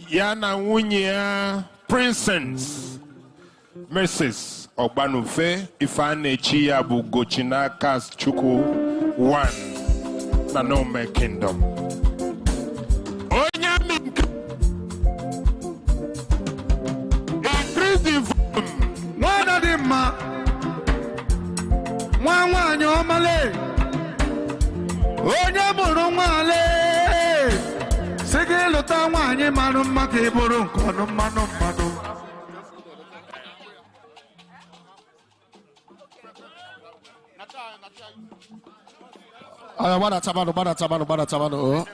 Yana Wunya Princess Mrs. Ogbanufe Ifane Chiyabu Gochinakas Chukwu 1 Nanome Kingdom. Onyamink increase the volume. One of them, one, your Malay. Onyamurumale. Segelo Tawani Manum Makiburu, Konum Manum Madu. Bada tabano.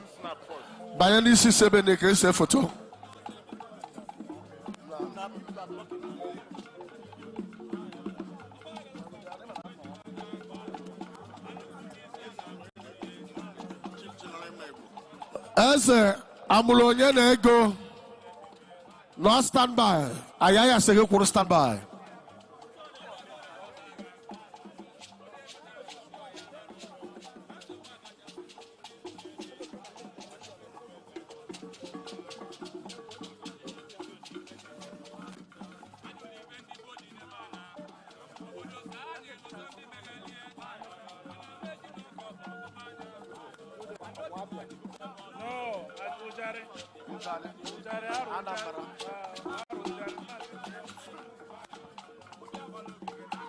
Bayani si sebe ne kese photo. Eze amulonye na ego. No stand by. Ayaya sege kwuru stand by.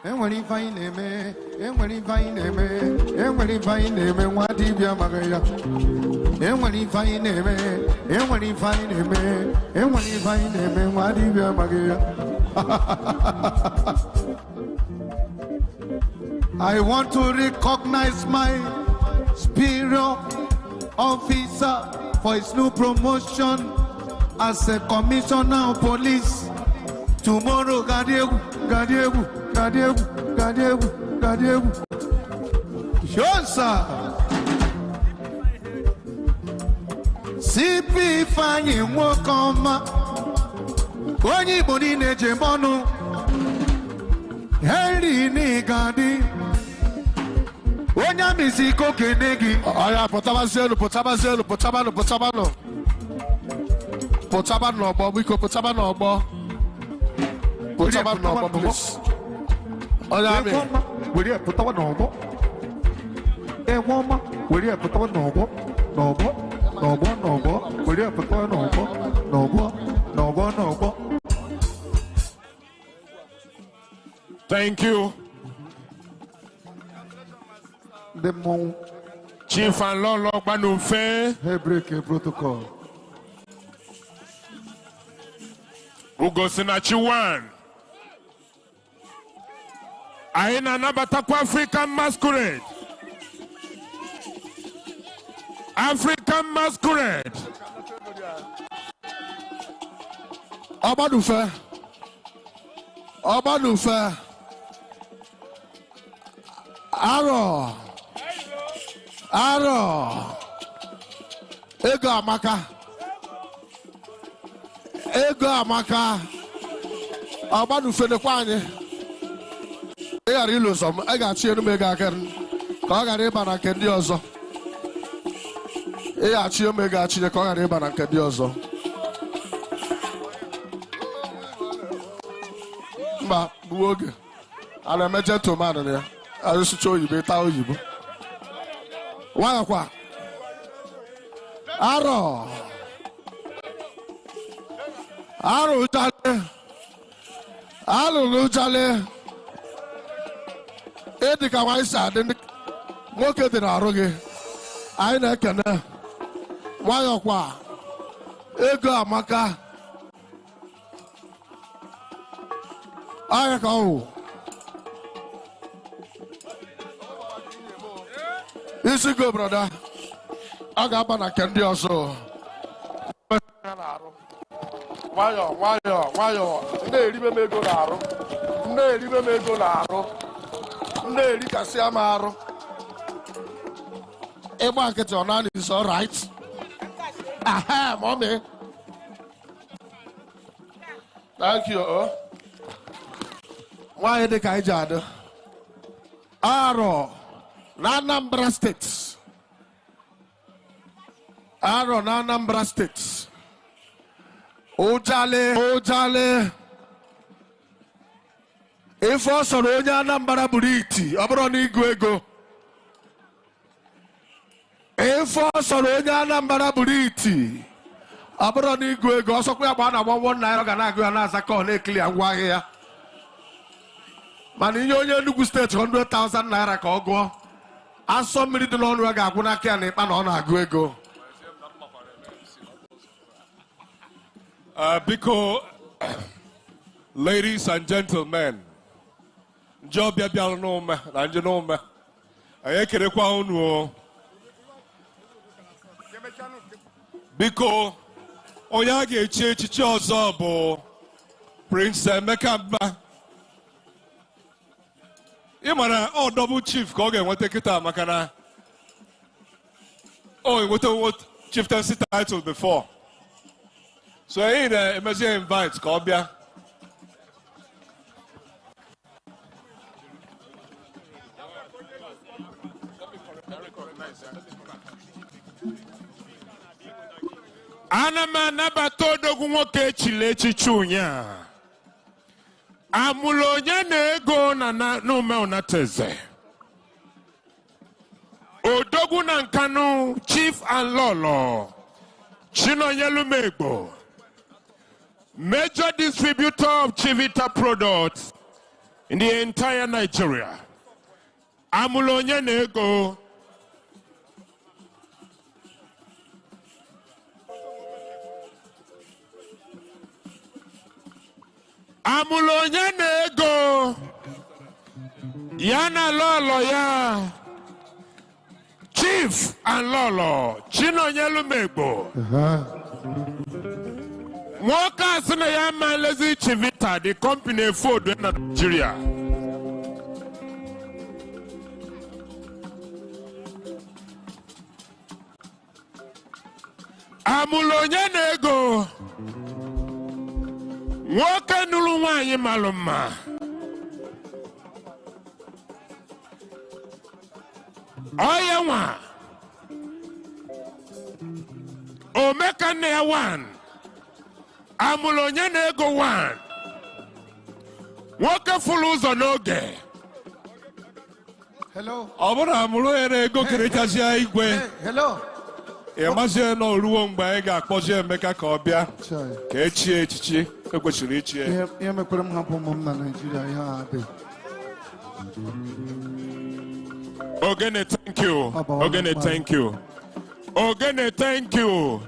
Every fine name, what did you Maria? Every fine name, what did you Maria? I want to recognize my superior officer for his new promotion as a commissioner of police. Tomorrow, Gadiegu. Sure, sir. CP Fanny Wokoma. Onyi Bonine Jebono. Henry Nigadi. Onya Misiko Kenegi. Aya, Potabano. Potabano, Bobiko, Potabano, Potabano, please. Oya, will you put our noble? A woman, will you put our noble? Noble, will you put our noble? Thank you. The moon. Chief and Lord Ogbanufe. Hey, break a protocol. Ugosinachi 1. Aina Nabataku African Masquerade. African Masquerade. Obanufe. Arrow. Ego amaka. Obanufe ne kwanye. I got you some. I got you to make a can. Cogareba and Cadiozo. I got you make a chicken Cogareba and Cadiozo. Mbah, Buog. I'll imagine to man there. I just show you better. You. Why? Arrow. Jale. Edika waisa de nwoke dị n'arụ gị anyị na-ekene nwayọ kwa ego amaka aya ka ọ isi go brother ọ ga-aba na nke ndị ọzọ nwayọ na-eribe m ego n'arụ Neri kasi amaru. Eba nkịtị ọ naanị is all right. Aha, mommy. Thank you. Why dị ka ije adị? Arọ na Anambra State. Ojale. If also Ronya Nambara Buriti, Abroni Igwe. If also Ronya Nambara Buriti, Abroni Igwe, also we are 1 naira gana go and answer call clear why here. Man in your Lugu state 100,000 naira go. And some minute long raga Gunaki and on a Guego. Because, ladies and gentlemen, job yabialonoma, Anjanoma, Ayakekwa Unwo. Because, Oyage Chicho Zobo, Prince Mekamba. Imana, oh, double chief, Kogan, what take it out, Makana. Oh, what chieftaincy title before. So I need a emergency invite, Kobia. Anama nabato dogunwoke chilechi chunya. Amulonya nego na nume onateze. Odoguna nkanu Chief and Lolo. Chino Yelumegbo. Major distributor of Chivita products in the entire Nigeria. Amulonya nego. Amulonya nego. Yana Lolo ya. Chief and Lolo. Chino Yelumegbo. Moka sina ya malezi Chivita, the company food in Nigeria. Amulonya nego. Moka nuluwa yi maluma. Oyewa. Omeka ne one. Amulonya nego one. Woke fuluzo noge. Hello. Abona amulo nego kerechazi Igwe. Hello. Emazie no ruo mgbe ga akpoje Emeka ka obia. Ka echie echichi ekwesiri ichie. Ihe mekwere m hapụ ụmụ m na Nigeria ihe a dị. Ogene, thank you. Ogene, thank you. Ogene, thank you.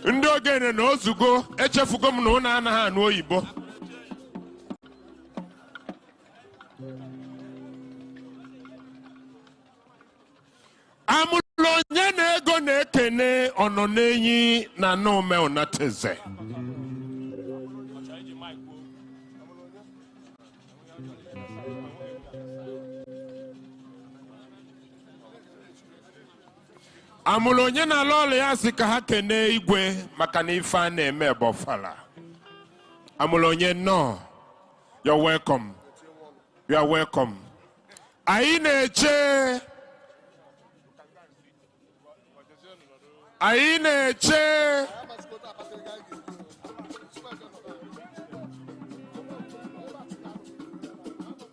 Ndị ogene na ozugo echefugo m na ụna anaghị anụ oyibo. Amulonya na ego na-ekene ọnọ n'enyi na n'ome onateze. Amulonya na lolo ya si ka ha kene Igwe maka na ife a na-eme Ofala. Amulonya no. You're welcome. You are welcome. Anyị na-eche. Anyị na-eche.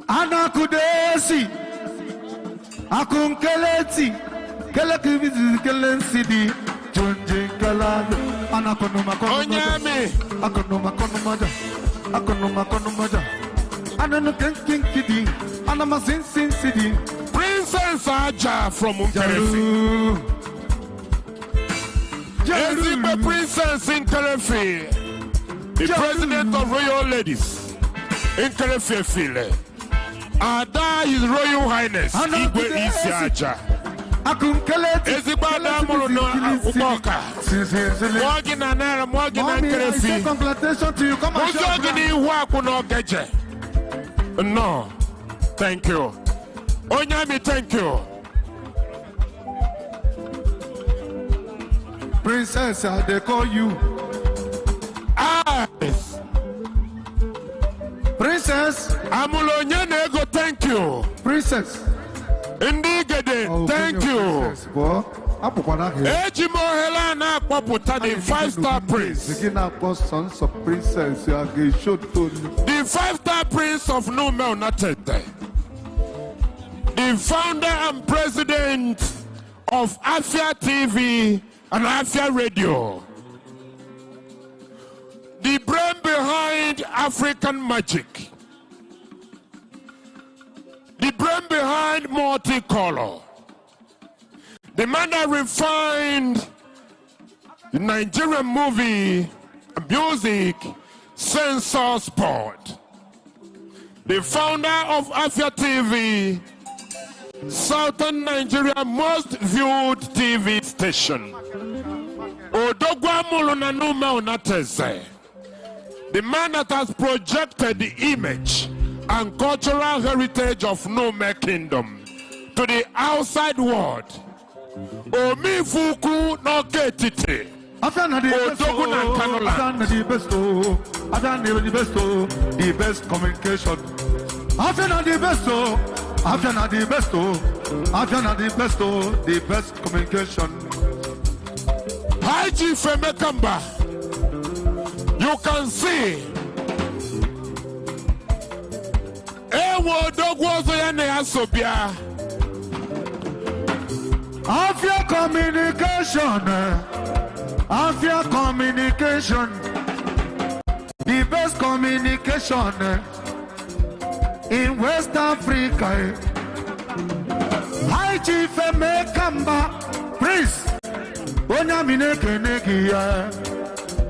Anakudesi. Akunkeleti. Kelekivisi kelensidi. Junjin kalado. Anakonuma konuma. Onyame. Akonuma konumaja. Akonuma konumaja. Ananu kenkidi. Anama sin sidi. Princess Aja from Nkerefi. Ezigbo Princess Nkerefi. The president of Royal Ladies. Nkerefi Efile. Ada is Royal Highness. Igwe Isi Aja. Ezigbo Ada mụrụ n'ụgbọka. Mụọ na naira, mụọ na Nkerefi. Ụzọ gị n'ihu akwụ n'Ogeje. No, thank you. Onyami, thank you. Princess, they call you. Yes. Princess. Amulonya nego, thank you. Princess. Indigede, thank you. Princess, Ejimohela na akpọpụta the 5-star prince. The 5-star prince of Nume United. The founder and president of Afia TV and Afia Radio. The brain behind African magic. The brain behind multicolor. The man that refined the Nigerian movie, music, censor sport. The founder of Afia TV, Southern Nigeria most viewed TV station. Odogwa Muluna Nume Unateze. The man that has projected the image and cultural heritage of Nume Kingdom to the outside world. Omi Fuku no Ketite. Odogu na Kanola. The best communication. The best communication. Haji Femekamba. You can see. Ewo Odogu Ozoyane Asobia. Afia communication. Afia communication. The best communication in West Africa. High Chief Emekamba, Prince. Onyamine Kenegia.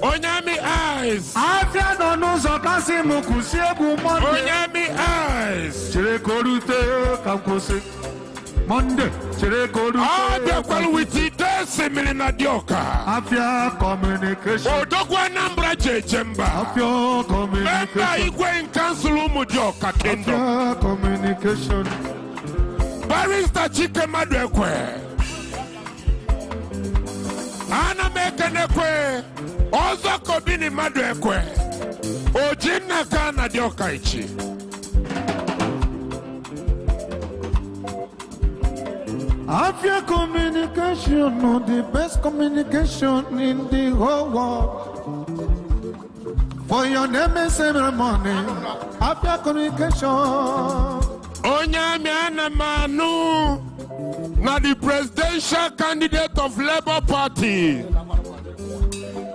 Onyami eyes. Afia no nuzo kasi mukusiebu monde. Onyami eyes. Chere korute kamkose. Monde. Chere korute. Ah, the quality similar na dioka. Afia communication. Odogwa Nambra Jemba. Afia communication. Memba Igwe in council Mudioka Kingdom. Afia communication. Barista Chike Madwekwe. Ana Mekenekwe. Ozo Kobini Madwekwe. Ojina Kana Dioka Ichi. Afia communication, the best communication in the whole world. For your name and ceremony, Afia communication. Onyami Anamanu, now the presidential candidate of Labour Party,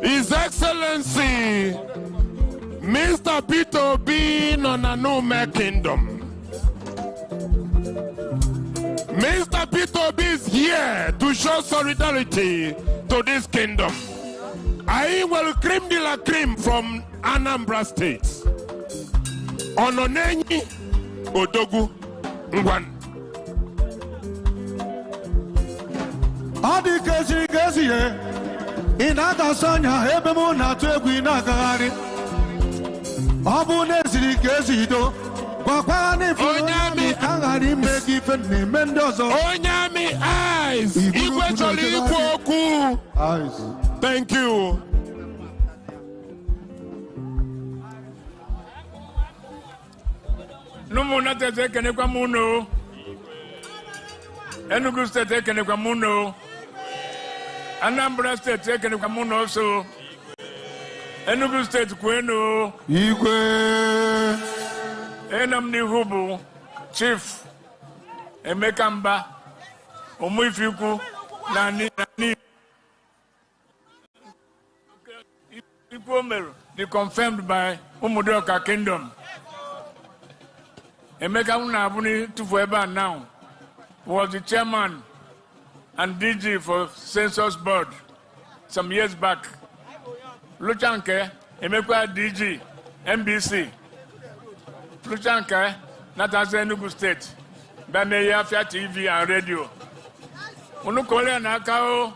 His Excellency, Mr. Peter Obi Nume Kingdom. Mr. Peter Obi is here to show solidarity to this kingdom. I will cream de la cream from Anambra State. Ononenyi Odogu Ngwan. Adi kezi ye. Inaga sonya ebemu na tuegu inagari. Abu neziri kezi do. Onyami eyes. Igwe Choli Igwe. Eyes. Thank you. Numuna tete kene kwa muno. Enugu State kene kwa muno. Anambra State kene kwa muno so. Enugu State kwenu. Igwe. Enam ni hubu Chief Emekamba Omuifiku nani Ipomeru be confirmed by Umudoka Kingdom. Emeka Unabuni Tufueba now was the chairman and DG for Census Board some years back. Luchanke Emeka DG MBC. Luchanka, not as Enugu State, but may have TV and radio. Unukole Nakao.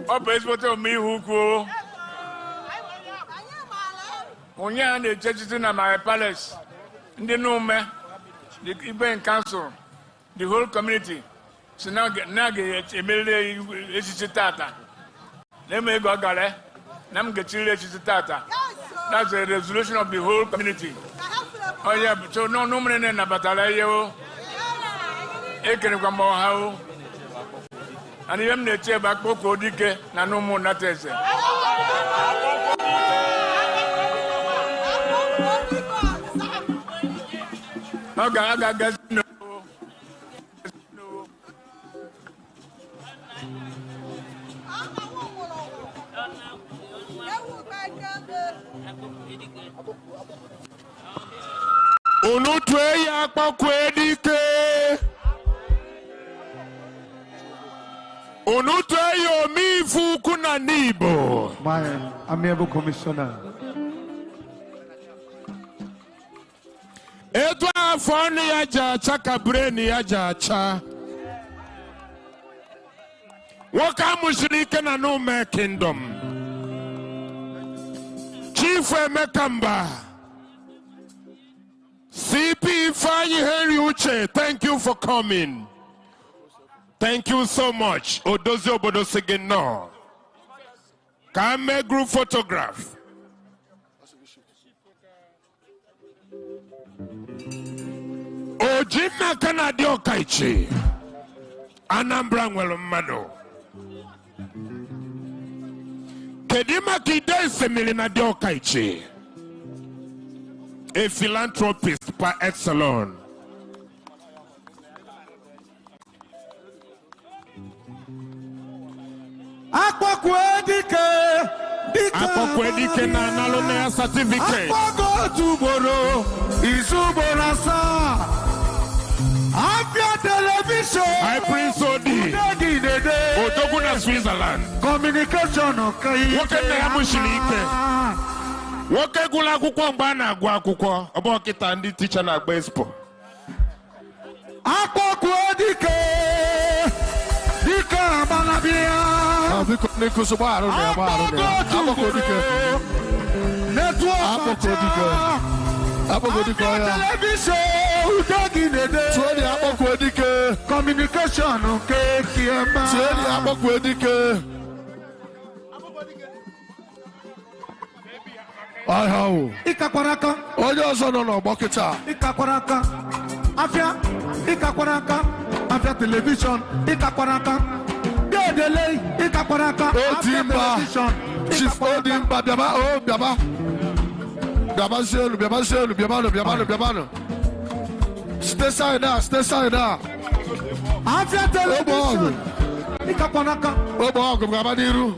Opes photo me who Unya and the churches in my palace. In the Nume, the Igwe Council, the whole community. So now get Nagi, Emily, Tata. Let me go, Gale. That's a resolution of the whole community. Oh yeah, so no man in a battle. ekenekwa m ọha o ana ihe m na-eche ebe akpọkọ dike na n'ụmụ nnata eze ọ ga-agazi unu tue ya akpọkọ dike unu tue ya omifu ukwu na n'Igbo. My amiable commissioner. Etu afọ ọnụ ya ji acha ka breni ya ji acha. Nwoke amụsiri ike na n'ume kingdom. Chief Emeka Mbah. CP Ifeanyi Henry Uche, thank you for coming. Thank you so much. Odozi obodo sigi no. Ka ame group photograph. Ojina kanadi okaichi. Anambra nwere mmadụ. Kedima kide semili na di okaichi. A philanthropist par excellence. Akpọkwe na analụ na ya certificate. Tuboro Izuborasa Afia television. High Prince Odi. Odogwu na Switzerland. Communication okay. Nwoke na ya mụsiri ike. Nwoke gụrụ akwụkwọ mgbe a na-agụ akwụkwọ. Ọ bụ ọkịta ndị ticha na-agba expo. Akpọkwe dike Abalabia. Biko n'ikusu gbaarụ na ya gbaarụ na ya. Akpọkọ dike. Network. Akpọkọ dike ọya. Television. Tuoli akpọkọ dike. Communication nke kiema. Tuoli akpọkọ dike. Aha o. Ikakwaraka. Onye ọzọ nọ n'ọgbọ kịta. Ikakwaraka. Afia. Ikakwaraka. Afia television. Ikakwaraka. Dedele. Ikakwaraka. Odimba. Chief Odimba. Biaba. Oh, biaba. Biaba selu. Biaba selu. Biaba. Stay side now. Afia television. Ikakwaraka. Obo ọgụ biaba n'iru.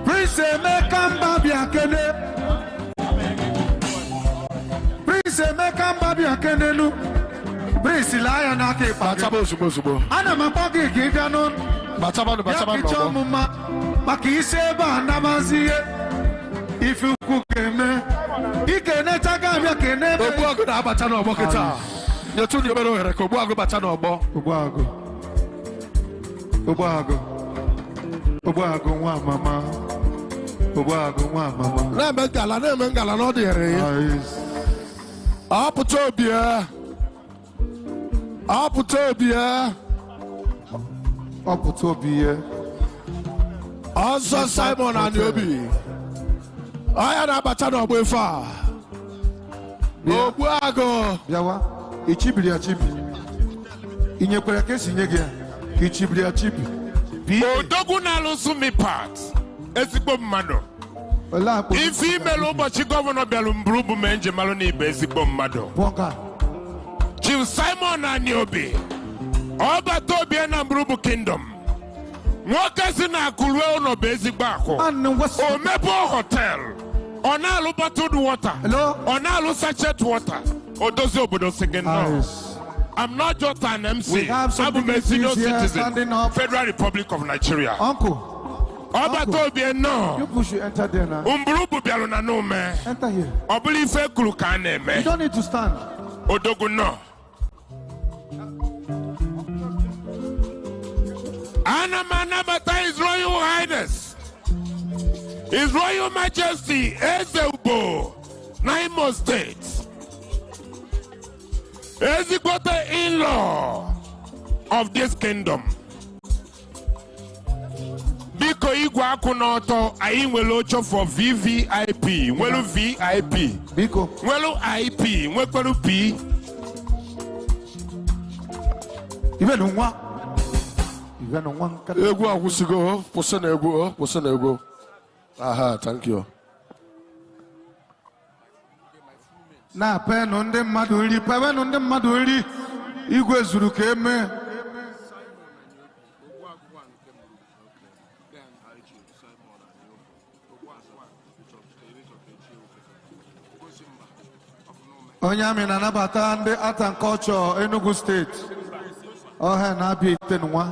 Prince Emeka Mbah Biakene. Prince Emeka Mbah Biakene nu. Prince Laya na ke pa. Bachaba ozugbo. Ana makwa gị ka ị bịa n'ụlọ. Bachaba Ya kicha ọmụma maka isi ebe a namazie ife ukwu ga-eme. Ike nechaga abịa ka enebe. Ogbuagụ na-abacha n'ọgbọ kịta. Nyetu ndị obere ohere ka Ogbuagụ bacha n'ọgbọ. Ogbuagụ nwa mama. Na-eme ngala na ọ dịrị ya. Apụta obi ya. Ọzọ Simon Aniobi. Ọya na-abacha n'ọgbọ ife a. Ogbuagụ. Bịawa, ichibiri achibi. Inyekwara ka esi nye gị ya, ka ichibiri achibi. Odogwu na-alụsụ mi part. Ezigbo mmadụ. Ife imelu ụbọchị gọvanọ bịalụ mburu bụ mee njemalụ n'ibe ezigbo mmadụ. Chief Simon Aniobi. Ọbata obie na mburu bụ kingdom. Nwoke si na akụrue ụlọ bụ ezigbo akụ. O mebe hotel. Ọ na-alụ bottled water. Ọ na-alụ sachet water. Odozi obodo si gị nnọọ. I'm not just an MC. I'm a senior citizen. Federal Republic of Nigeria. Uncle. Ọbata obie nnọọ. You push you enter there now. Mburu bụ bịalụ na n'ume. Enter here. Ọ bụla ife kwuru ka a na-eme. You don't need to stand. Odogwu nnọọ. Ana m anabata His Royal Highness, His Royal Majesty Eze Ugbo na Imo State, ezigbote in-law of this kingdom. Biko Igwe akụ n'ọtọ anyị nwere ocho for VVIP nwere VIP Biko nwere IP nwekwara P Even nwa nka Egwu agwụsịgo kwụsị na egwu aha thank you na penụ ndị mmadụ nri pewenụ ndị mmadụ nri Igwe zuru ka eme onye amị na-anabata ndị art and culture Enugu steeti ọha na-abịa ite nwa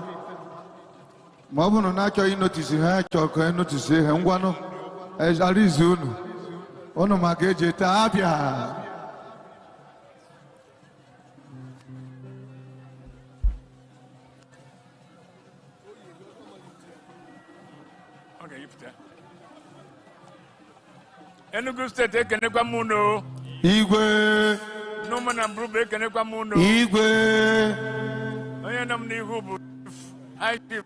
ma ọ bụrụ na achọghị inotisi ha achọ ka enotisi ha ngwanụ arizi unu maka eji ete abịa Enugu steeti ekenekwa m unu Igwe n'ụmụ na mbụrụ ekenekwa m unu Igwe onye nọ m n'ihu bụ High Chief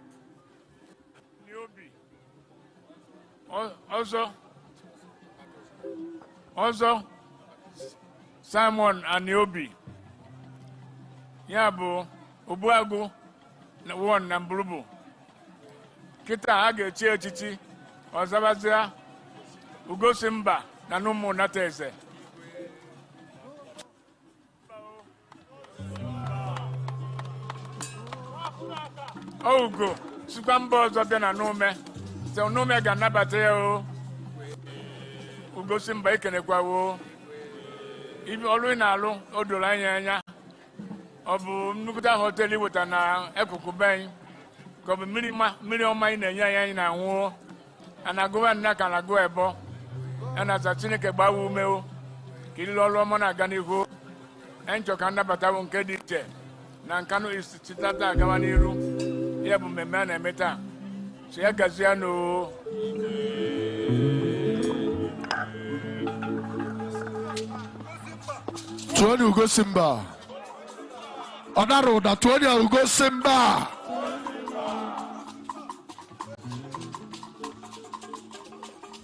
Niobi ọzọ Simon Aniobi ya bụ Ogbuagụ na won na Mbulubu kịta a ga-echi echichi ọzabazia Ugosi Mbah na n'ụmụ nata eze Ugo sikwa mba ọzọ bịa na n'ume sị n'ume ga-anabata ya o Ugosi Mbah ekenekwawo ibi ọrụ ị na-alụ o doro anya ọ bụ nnukwuta họteelụ iweta na ekuku be anyị ka ọ bụ mmiri ọma anyị na-enye anyị na-anwụ a na-agụwa nna ka na-agụ ebo a na-aza Chineke gbawa ume o ka ilile ọrụ ọma na-aga n'ihu anyị chọ ka nnabatawo nke dị iche na Nkanu sitata agawa n'iru ya bụ mmemme a na-eme taa so ya gazie n'o Tuoni Ugosi Mbah ọ dara ụda tuoni Ugosi Mbah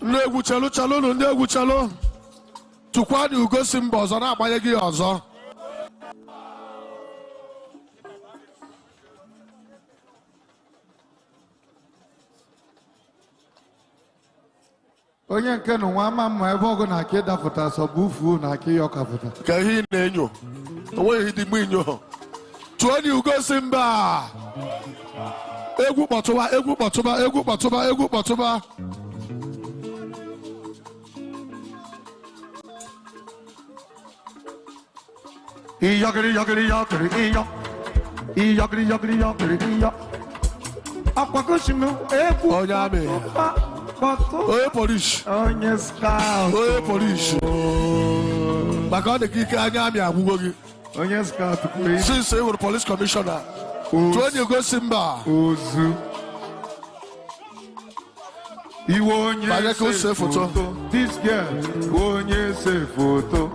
ndị egwu chalụ ndị egwu chalụ tụkwani Ugosi Mbah ọzọ na-agbanye gị ọzọ onye nke nụ nwa ama mma ebe ọgụ na aka ịdapụta sọ bụ ufuo na aka ịyọkapụta ka ihe ị na-enyo onweghị dị mgbe inyo tuoni Ugosi Mbah egwu kpọtụba iyọ akwakoshinu egwu onye amị onye polisi onye scout maka ọ dị ka ike anya amị agwụgo gị onye scout since ị hụrụ police commissioner tuoni Ugosi Mbah ozu iwe onye se foto this girl onye se foto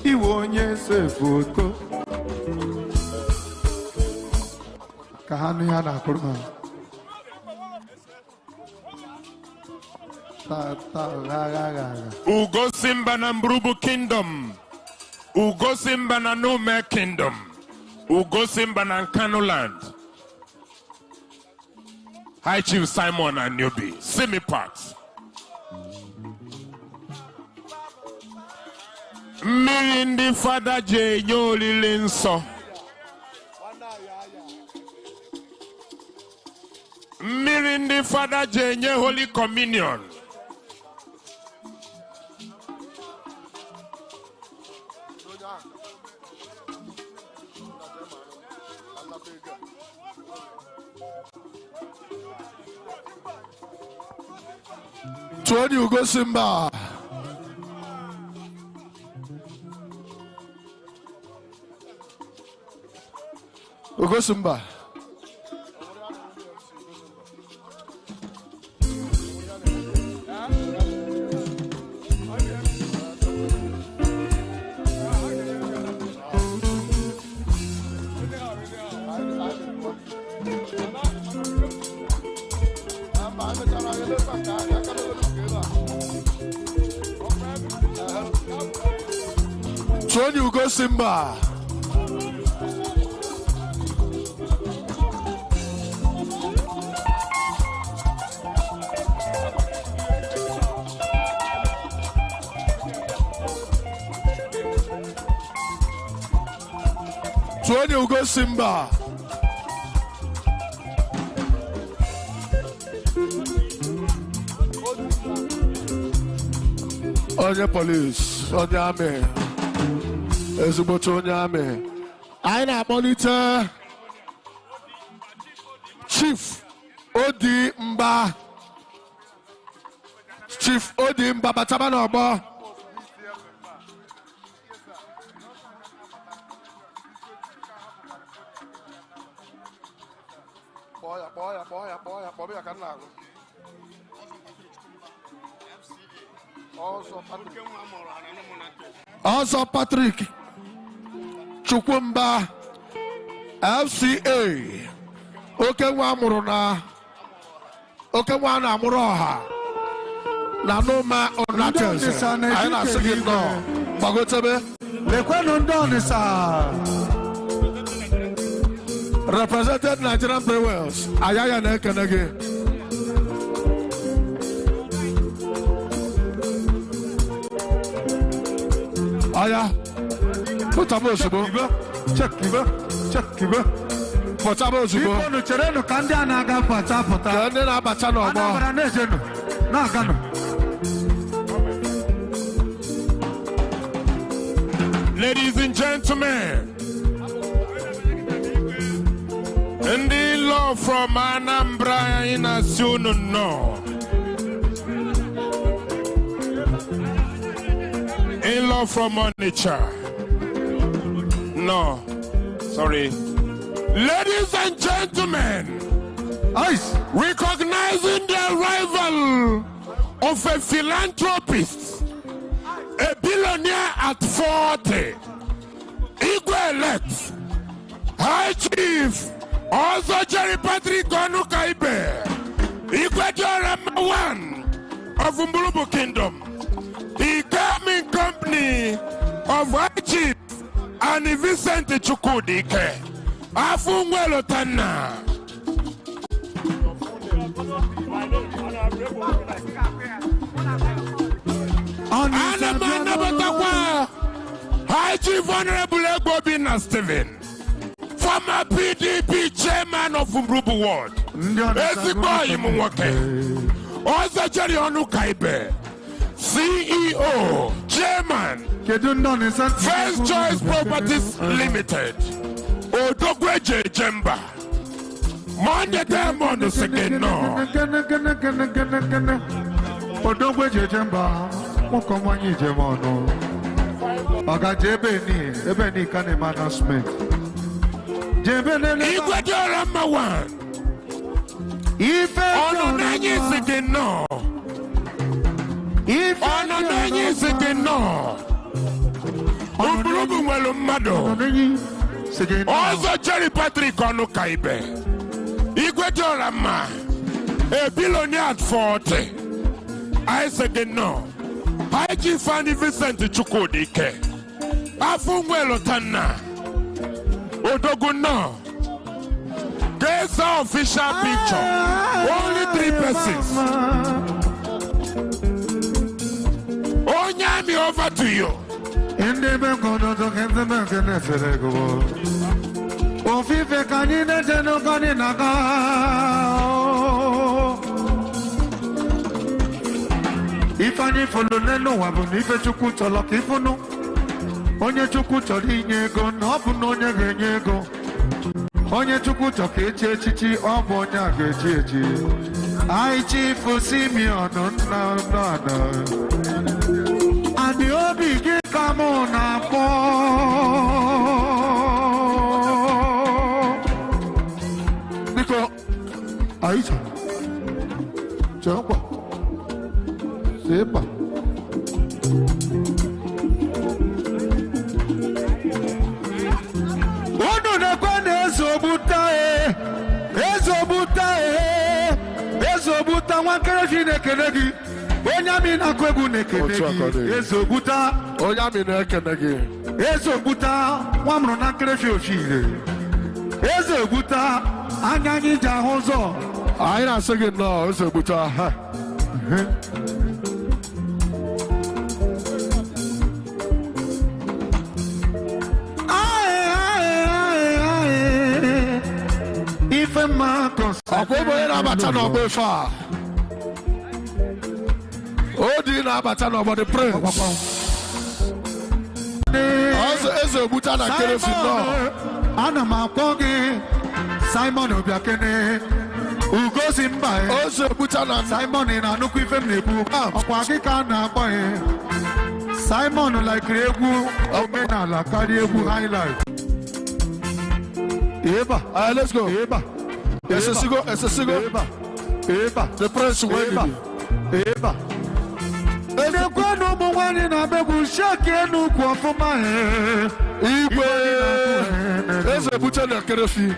iwe onye se foto ka ha nụ ya na-akụrụ ha Ugosi Mbah na Mbulubu Kingdom Ugosi Mbah na Nume Kingdom Ugosi Mbah na Nkanu Land High Chief Simon Aniobi Simi Parks mmiri ndị fada ji enye olili nsọ mmiri ndị fada ji enye Holy Communion tuoni Ugosi Mbah Ugosi Mbah Tony Ugo Simba. Tony Ugo Simba. Onye police, onye army. Ezigbote onye army. Anyị na-akpọlite Chief Odi Mbah. Chief Odi Mbah bataba n'ọgbọ. Also Patrick Chukwu Mbah FCA Okonkwo amụrụ na Okonkwo na-amụrụ ọha na Noma Onates anyị na-asị gị nọ gbagotebe Lekwenụ ndị Ọnịsa. represented Nigerian Brewers ayaya na-ekene gị aya pụtaba ozugbo Check. pụtaba ozugbo Unu cherenụ ka ndị a na-aga pụta. ka ndị na-abata n'ọgbọ Anambra na-ejenụ na-aganụ. Ladies and gentlemen, ndị law from Anambra anyị na-asị unu nnọọ. In-law from Onitsha. No, sorry. Ladies and gentlemen, Ice. recognizing the arrival of a philanthropist, a billionaire at 40, Igwe elect, High Chief, also Jerry Patrick Onukaibe, Igwe Diorama 1 of Mbulubu Kingdom. He came in company of High Chief and Vincent Chukwu dike. Afungwelo Tana. Anabatakwa High Chief Honorable Egbo Stephen, former PDP chairman of Mbulubu Ward. Ezigbo Imunwoke. Also Jerry Onukaibe, CEO, Chairman, First Choice Properties Limited, Odogweje Jemba, Monday Diamond Sekeno, Odogweje Jemba, Mokomanyi Jemono, Ebeni Kane Management, Igwe Diorama 1, Ononanyi Sekeno. If Ononanyi Sekeno, Mbulubu Mwelu Mmado, also Jerry Patrick Onukaibe, Igwe Diorama, a billionaire at 40, I Sekeno, High Chief and Vincent Chukwu dike, Afungwelo Tana, Odoguno. There's our official picture, only 3 persons. Onyami, over to you. In the Bekono to get the Bekono. Ofife Kanina Jeno Kaninaga. If I need follow Neno, I will leave a Chukwu to lock if you know. Onye Chukwu to Linego, no Punonia Genego. Onye Chukwu to Kechi, or Bonya Gechi. I chief for Simeon, no. And the Obi get come on up. Because I jump. Sepa. Ono na kwande ezobuta wankere fine kenegi. Onyami na kwebu nekenegi. Ezobuta. Onyami na kenegi. Ezobuta. Wamro na krefi ofire. Ezobuta. Anyanyi jahozo. I na singing no. Ezobuta. Akwụkwọ na-abata n'ọgbọ ife a. Odi na-abata n'ọgbọ the prince. Eze Obuta na Kerefi nọ. Ana m akpọ gị Simon Obiakene. Ugozi Mbah. Eze Obuta na Simon na nnukwu ife m na-ekwu. Ọkwa gị ka a na-akpọ ya. Simon laikiri egwu omenala karịa egwu highlight. Eba. Let's go. Eba. Esesigo. Eba. The prince win. Eba. Edekwenu ụmụ nwanyị na-abegwu sheki enu kwu ọfụma. Igwe. Eze Obuta na Kerefi.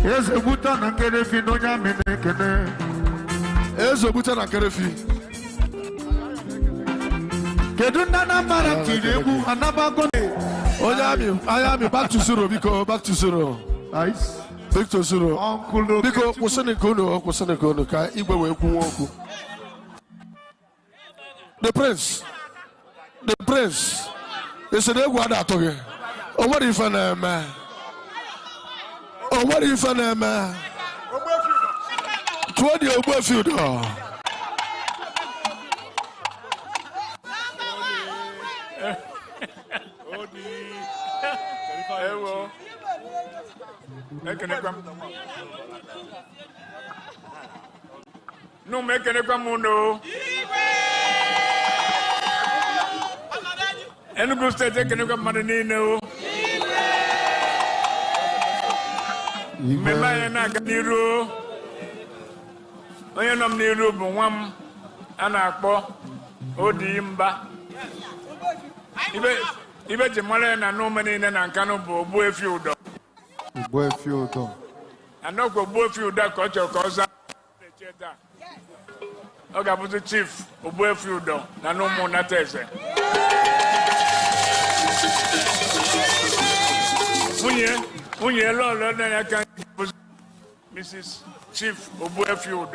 Eze Obuta na Kerefi n'onye amị na-ekene. Eze Obuta na Kerefi. Kedu ndị Anambra tiri egwu anabago? Onye amị back to zero biko back to zero. Nice. Back to zero. Uncle Biko kwụsịnị ka unu ka Igwe wee kwuo okwu. The prince. Esi na egwu ada atọ gị. O nwere ife na-eme. Tụọ dị ogbe field. No make any mundo. And go stay taking a manino. Memaya Ganiro. I am Niro, one and Akbo. Odi Mbah. Even the Malay and no money in an canoe, boy feud. I know go boy feud that culture cause I was the chief of boy feud, and no more not tese. When you alone, then I can Mrs. Chief of boy feud.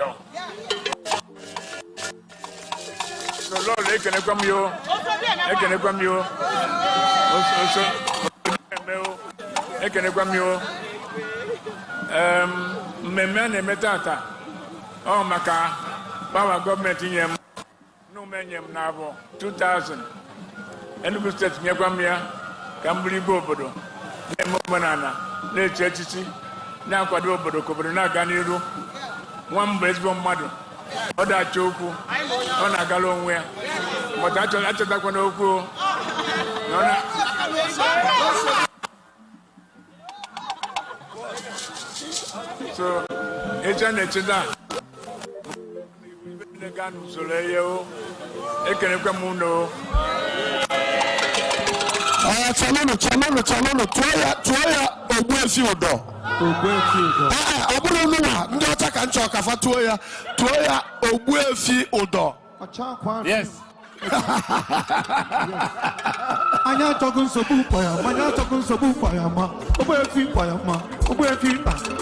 So, Lord, they can come you. I can come you. I can come you. Memene metata. Oh, Maka. Power government in yam. No man yam navo. 2000. And we start Yagamia. Cambri Bobodo. Nemo banana. Ne churchy. Now Quadobodo, Cobrana Ganiru. One baseball model. Other Chukwu. On a galon where. But actually, that one Oku. So, it's an incident. The gun Soleo, Ekanekamundo. Channel, Toya, Ogwefiudo. Ndota kancho kafa Toya, Ogwefiudo. Yes. Anya talking so book for him. Anya talking so book for him. Ogwefi for him. Ogwefi.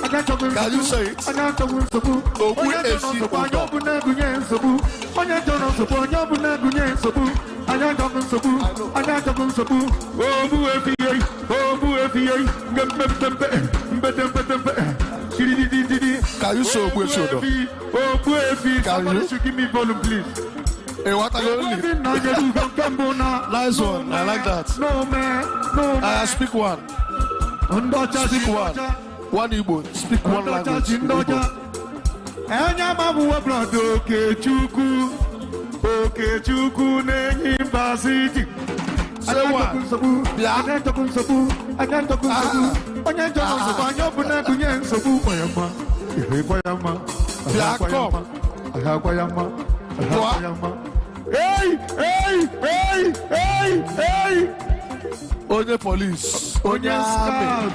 Anya talking. Can you say it? Anya talking so book. Ogwefi. Anya buna gunye so book. Anya talking so book. Anya buna gunye so book. Anya talking so book. Anya talking so book. Ogwefi. Can you show Ogwefi? Ogwefi. Somebody should give me volume, please. Hey, what are you doing? Nice one. I like that. No man. I speak one. Speak one. One Igbo. Speak one language. Anya mabuwa brado Okechukwu nenyi basiti. Say one. Anya tokun sobu. Anya buna kunye sobu koyama. Koyama. Koyama. Hey! Onye police. Onye army.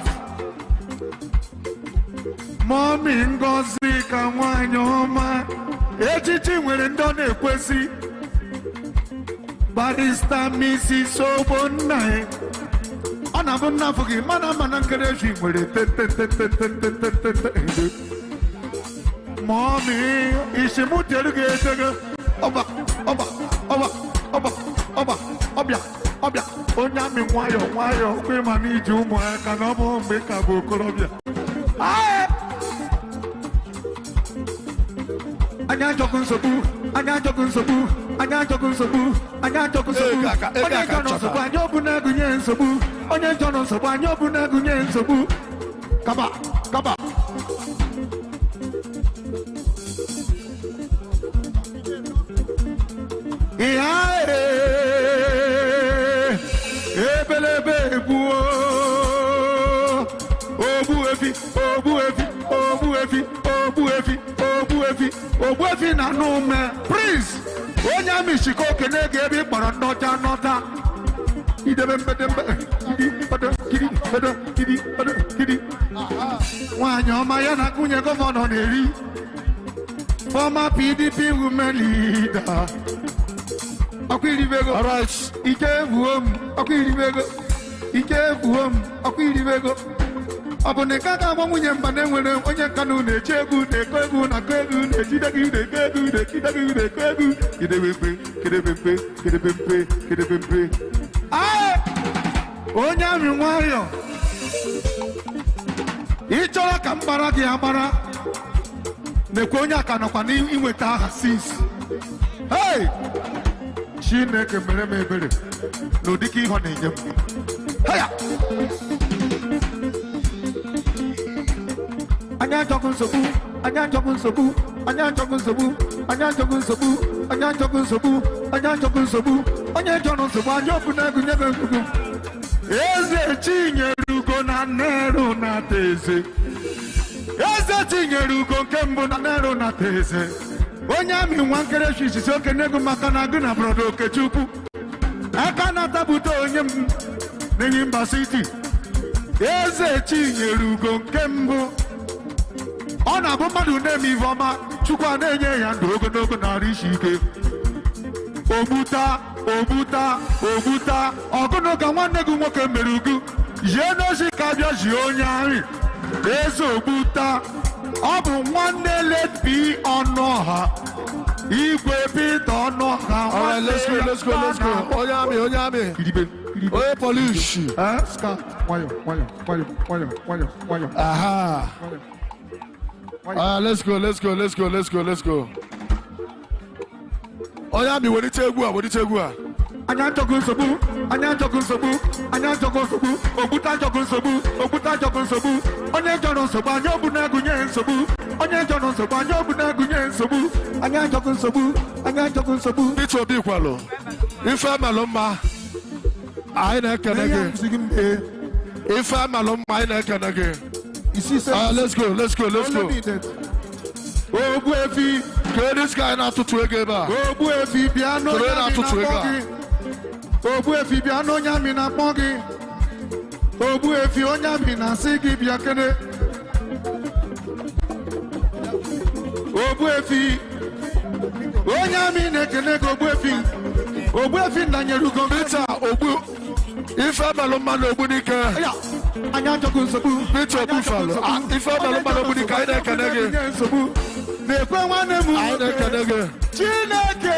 Mommy Ngozi ka nwanyị ọma. Echichi nwere ndị ọ na-ekwesị. Barista Mrs. Obonai. Anabuna Fugi, Mana Kereshi, Mommy, is a motel Oba, Onyami, why, women need you, I can almost make a book Colombia. Anya jokun sobu, anya jokun sobu, anya jokun sobu, anya jokun sobu. Anya jono sobu, anya buna gunye sobu. Anya jono sobu, anya buna gunye sobu. Kaba. Ebelebe buo. Obuefi na no me prince onya mi shiko kene ge bi kporo nota kidi nwanyị ọma ya na kunye gọvanọ na-eri former PDP women leader akwiribego alright ike buom ọ bụ na ị gaghị agba nwunye mba na-enwere onye nka na na-eche egwu na-eko egwu na-akọ egwu na-ejide gị na-eko egwu na-ekide gị na-eko egwu kedebe mpe onye amị nwayọ ị chọrọ ka m gbara gị agbara na-ekwe onye aka nọkwa n'inweta aha sis Chineke mere m ebere na ụdịka ihe ọ na-enye m Anya jokun sobu, onye jono sobu, anya opuna gunyebe nkuku. Eze Chinyerugo na nero na teze. Eze Chinyerugo kembo na nero na teze. Onye ami nwankere shisi oke nego maka na gị na brodo Okechukwu. Aka na tabuto onye m n'enyi Mbah City. Eze Chinyerugo kembo. Ọ na-abụ mmadụ na-eme ife ọma Chukwu a na-enye ya ndụ ogologo na isi ike ogbuta ọgụnụ ka nwanne gị nwoke mere ugu jie n'ozi ka bịa zie onye ahụ eze ogbuta ọ bụ nwanne letpi ọnụọha Igwe Peter ọnụọha let's go onye amị onye polish nwayọ aha let's go. Onye amị welite egwu a. Anya jokun sobu, ogbuta jokun sobu, onye jono sobu, anya obuna gunye sobu, onye jono sobu, anya obuna gunye sobu, anya jokun sobu. Bicho bi kwalo. Ife malụmma. Anyị na-ekene gị. Ife malụmma anyị na-ekene gị. Let's go. Ogbuefi, this guy na-atụtụ ego ebe a. Ogbuefi bịa n'onye amị na-akpọ gị. Ogbuefi onye amị na-asị gị bịa kene. Ogbuefi onye amị na-ekene gị Ogbuefi ndanyere ugo Peter ogbu ife malụmma na ogbu n'ike. Anya jokun sobu, Peter Bufalo. Ife malụmma na ogbu n'ike anyị na-ekene gị. Na-ekwe nwanne m anyị na-ekene gị. Chineke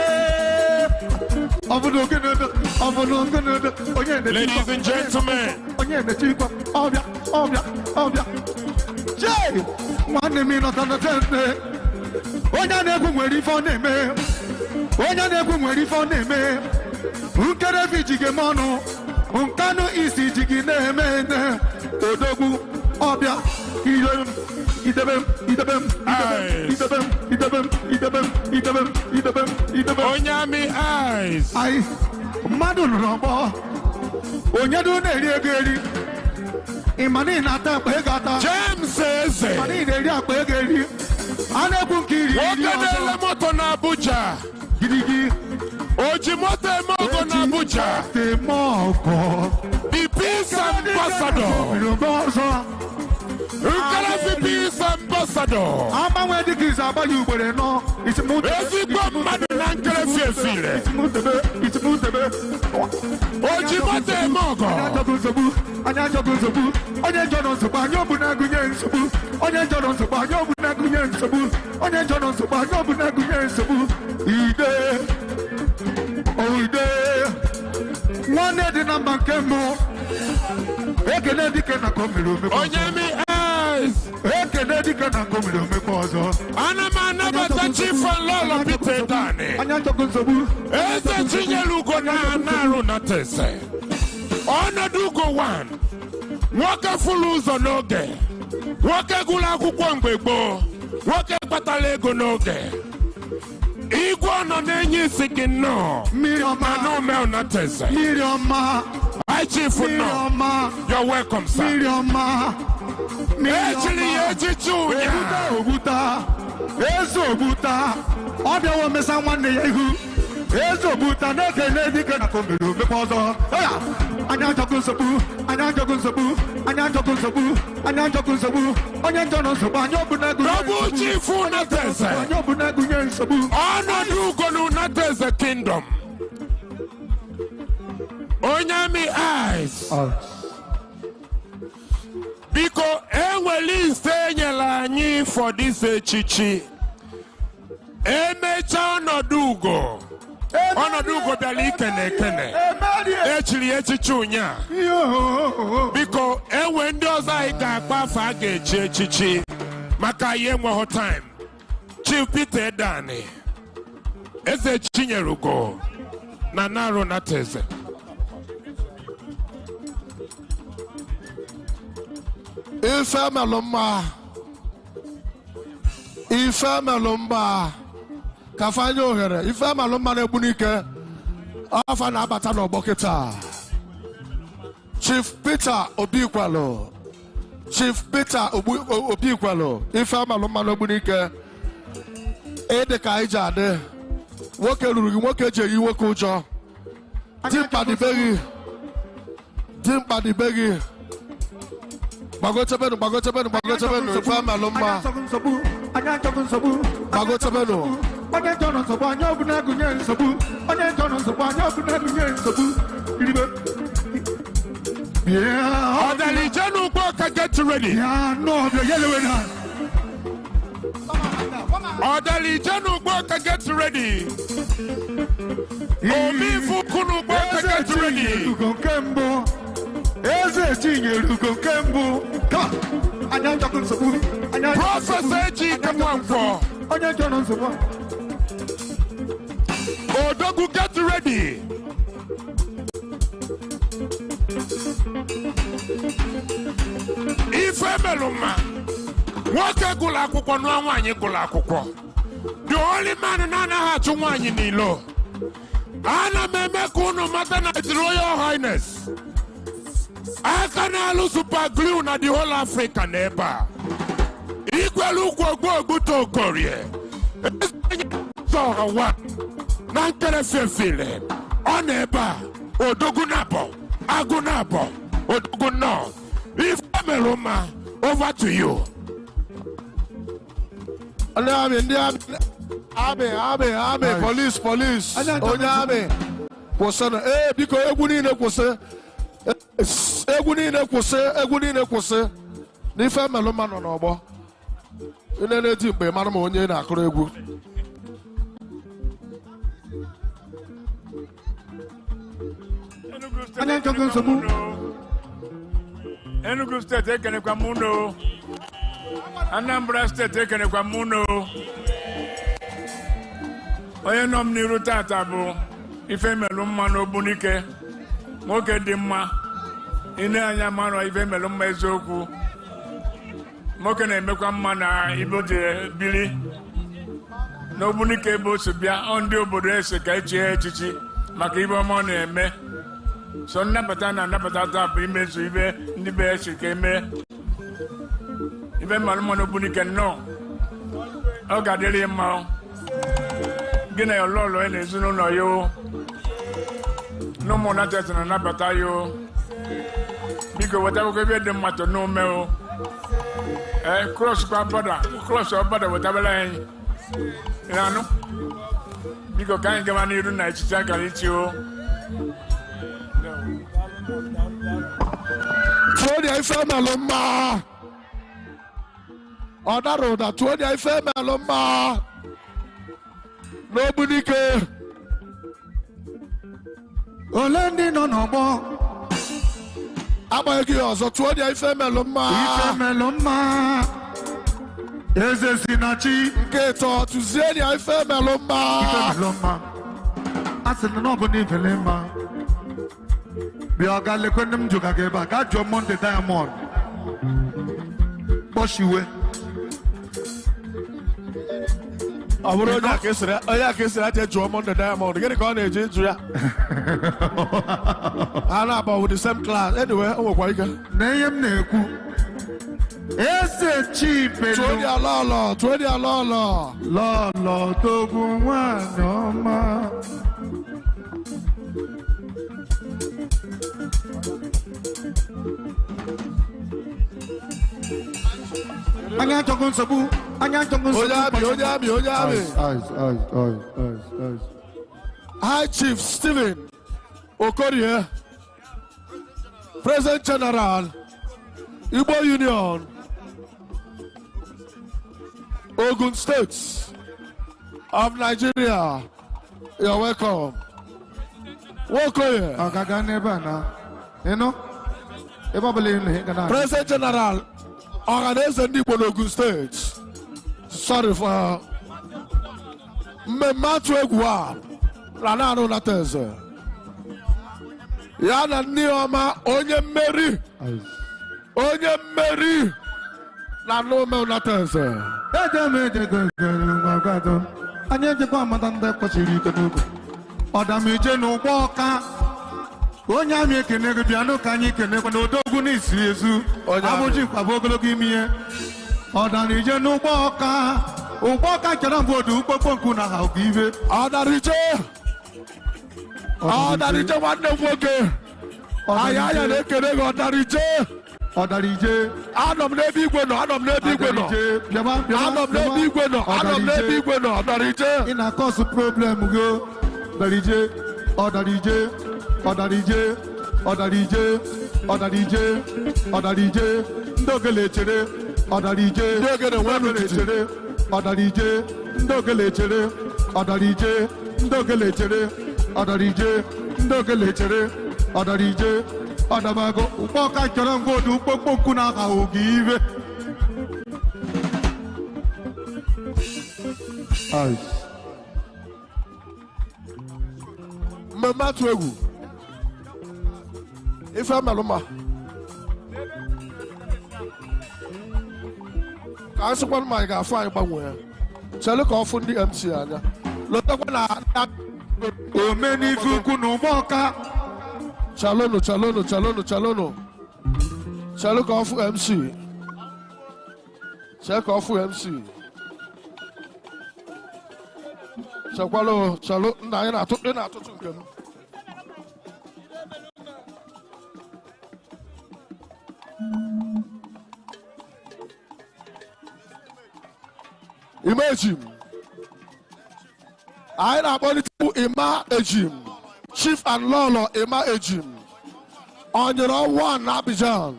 Ladies and gentlemen, ọbịa Jay nwanne m nọta na tente onye na-ekwu nwere ife ọ na-eme nkere fi jige m ọnụ nkanụ isi jigi na-eme odogwu ọbịa idebem onye amị eyes. Mmadụ nụrụ ọgbọ onye dị na-eri ego eri ịma ị na-ata akpa ego ata James Eze ịma ị na-eri akpa ego eri a na-ekwu nke iri nwoke na-ele moto na Abuja gidigi o ji moto eme ọgọ na Abuja the peace ambassador Nkelefi peace ambassador agbanwe dịka isi agbaghị ugboro nọ ezigbo mmadụ na Nkelefi efire Chibate Mogo. Anya jogu nsobu. Onye jono nsobu anyo bu na gunye nsobu. Onye jono nsobu anyo bu na gunye nsobu. Onye jono nsobu anyo bu na gunye nsobu. Ide. Oh ide. One di namba kemo. Ekene dike na komiro me. Onyami eyes. Ekene dike na komiro me kozo. Anama bata chief and lolo pite dani. Anya jogu nsobu. Eze chinyelugo na naru na tese. Ono dugo one. Nwoke fulu ụzọ n'oge. Nwoke gụrụ akwụkwọ mgbe gboo. Nwoke kpatara ego n'oge. Igwe nọ na-enye isi gị nnọọ. Mmiri ọma. Mana ome na tese. Mmiri ọma. Hi chief nnọọ. You're welcome sir. Mmiri ọma. Echiri ya echichi ụnya. Obuta. Eze obuta. Ọ bịawa mesa nwanne ya ihu. Eze obuta na-ekene dike na komero mekwa ọzọ. Anya jogu nsobu. Anya jogu nsobu. Anya jogu nsobu. Anya jogu nsobu. Onye jono nsobu anya obu na gunye. Double chief na tese. Anya obu na gunye nsobu. Ọnọdụ ugonu na tese kingdom. Onyami eyes. Biko enweli ise enyela anyị for this echichi. Emecha ọnọdụ ugo. Ọnọdụ ugo bịara ikene ekene. Echiri echichi ụnya. Biko enwe ndị ọzọ anyị ga-akpa afọ a ga-echi echichi. Maka anyị enweghị time. Chief Peter Edani. Eze Chinyerugo. Na narụ na teze. Ife melumba. Ife melumba. Kafanya ohere. Ife melumba na ebunike. Afa na abata n'ọgbọ kịta. Chief Peter Obikwalo. Chief Peter Obikwalo. Ife melumba na ebunike. Ede ka anyị ji adị. Nwoke lụrụ gị nwoke ji eyi nwoke ụjọ. Dimkpa dị be gị. Dimkpa dị be gị. Bagotebenu, ife melumba. Anya jogu nsobu. Bagotebenu. Onye jono nsobu anya obu na gunye nsobu. Onye jono nsobu anya obu na gunye nsobu. Iribe. Yeah. Ọdalijenu ugbo ka get ready. Yeah, no, you're yellow now. Ọdalijenu ugbo ka get ready. Omi fukunu ugbo ka get ready. Kembo. Eze Chinyerugo kembo. Come. Anya jogu nsobu. Professor Eji Kamwamfo. Onye jono nsobu. Odogu get ready. Ife meluma. Nwoke gụrụ akwụkwọ nụọ nwaanyị gụrụ akwụkwọ. The only man na-anaghị achụ nwaanyị n'ilo. Ana m eme ka unu mata na Royal Highness. Aka na-alụ super glue na the whole Africa n'ebe a. Ikwelu ukwu ogbu tokorie. Sọhawa na nkere fefile. Ọ n'ebe a. Odogu nabọ. Agụ nabọ. Odogu nọ. Ife meluma. Over to you. Army, police. Onye army. Kwụsịnụ. Biko egwu niile kwụsị. Egwu niile kwụsị. N'ife meluma nọ n'ọgbọ. Ị na-eti mgbe mara ma onye na-akụrụ egwu. Anya jogu nsobu. Enugu State ekenekwa muno. Anambra State ekenekwa muno. Onye nọ m n'iru tata bụ ife melumma n'Ogbunike. Nwoke dị mma. Ine anya mara ife melumma eziokwu. Nwoke na-emekwa mma na Igbo ji bili. N'Ogbunike bụ osu bịa. Ọ ndị obodo ese ka echi echichi maka ibe ọma ọ na-eme. So nnabata na nnabata taa bụ imezu ibe ndị be esi ka eme. Ibe malụma n'Ogbunike nnọọ. Ọ ga-adịrị mma. Gị na ya ọlọlọ na ezinụlọ ya. N'ụmụ na tete na nnabata ya. Biko weta akwụkwọ ebe dị mmatụ n'ume o. Cross kwa bọda. Cross ọ bọda wetabala anyị. Ị na-anụ? Biko ka anyị gaba n'iru na echichi akara ichi o. No. tuodia ife meloma. Ọdara ụda tuodia ife meloma. N'Ogbunike. Ole ndị nọ n'ọgbọ. Agbanyeghị ọzọ tuodia ife meloma. Ife meloma. Eze si na chi. Nke ịtọ tụziedia ife meloma. Ife meloma. Asị na ọ bụ n'ife mma. Bịa ga lekwe ndị m jụga gị ebe a gaa jụọ Monday Diamond kpọchiwe ọ bụrụ onye aka esiri aja jụọ Monday Diamond gịnị ka ọ na-eji jụ ya ha na-agba with the same class anyway o nwekwa ike na ihe m na-ekwu eze chipelu tụọ dị ala ọlọ lọlọ togbu nwanyị ọma onye achọghị nsogbu onye abi High Chief Stephen Okorie, President General Igbo Union Ogun State of Nigeria, you're welcome. President General Organization Igbo Ogun State. Sorry for mmemmatu egwu a na anụ na teze. Ya na ndị ọma onye mmeri na anụ ome na teze. Anyị ejekwa amata ndị kpọchiri ike n'oge. Ọdamije n'ụgbọ ọka. Onye amị ekene gị bịa n'ụka anyị kenekwa na odogwu n'isiri ezu. Abụji kwabụ ogologo ime ihe. Ọdanije n'ụgbọ ọka chọrọ mbụ odu ukpokpo nku na ha oge ibe. Ọdarije nwanne m nwoke. Aya na-ekene gị Ọdarije. Anọ m n'ebe igwe nọ. Ọdarije. Ị na-akọsụ problem gị. Ọdarije. Ndị ogele chere. Ọdarije. Ndị ogele chere. Ọdarije. Ndị ogele chere. Ọdarije. Ndị ogele chere. Ọdarije. Ndị ogele chere. Ọdarije. Ọdamago ụgbọ ọka chọrọ ngwodu ukpokpo nku na aha oge ibe. Mmemme atụ egwu ife melụma ka a sịkwa ma anyị ga-afụ anyị gbanwee ya chere ka ọ fụ ndị MC anya lotekwa na omenife ukwu na ụgbọ ọka chalonu chere ka ọ fụ MC chekwalụ chalo nna anyị na-atụtụ nke m Ima Ejim. I na-akpọlite Ima Ejim, Chief and Lolo Ima Ejim, on your own one Abidjan.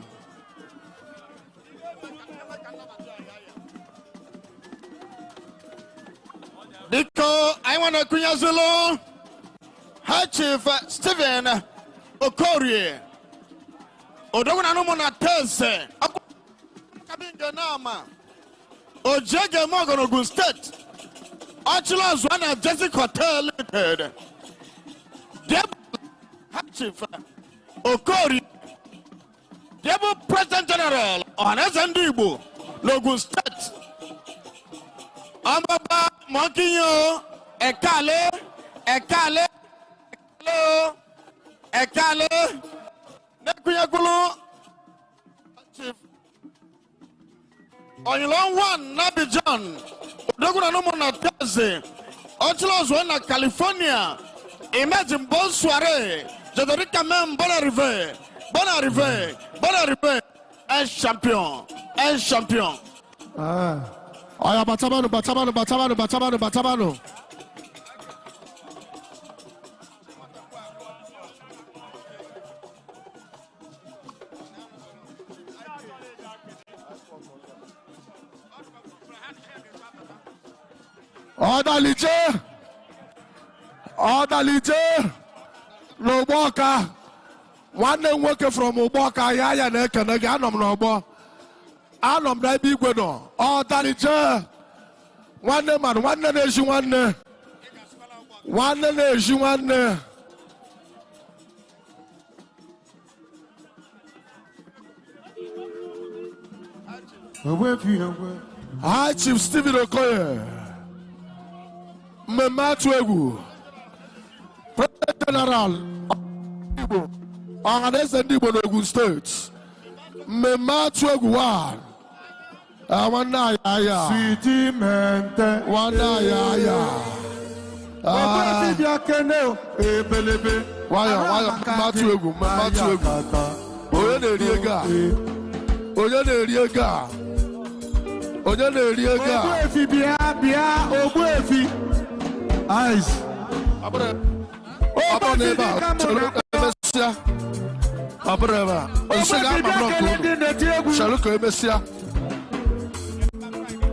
Diko, I want to Kunyazulu, High Chief Stephen Okorie, Odoguna Numona Tese, Kabinga Nama. Ojege Morgan Ogun State. Archulans one of Jessica Hotel Limited. Chief Okori. Deputy President General on Ezandibu, Logun State. Ambaba Monkinyo Ekale. Nekuyakulu Chief. On your long one, Nabijan, Doguna Numona Taze, Ochulos one California. Imagine bon soirée, Jodorica Mem Bonarive, un champion. Aya Batabano. Ọdalije n'Ugboka nwanne nwoke from Ugboka ya na-ekene gị anọ m n'ọgbọ anọ m n'ebe Igwe nọ Ọdalije nwanne mmadụ nwanne na-eji nwanne na-eji nwanne High Chief Stephen Okoye mmemme atụ egwu President General Igbo ọhaneze ndị Igbo n'Ogun steeti mmemme atụ egwu nwanne aya nwanne aya nwayọ mmatụ egwu onye na-eri ego a onye na-eri ego a Ogbuefi bịa Ogbuefi ice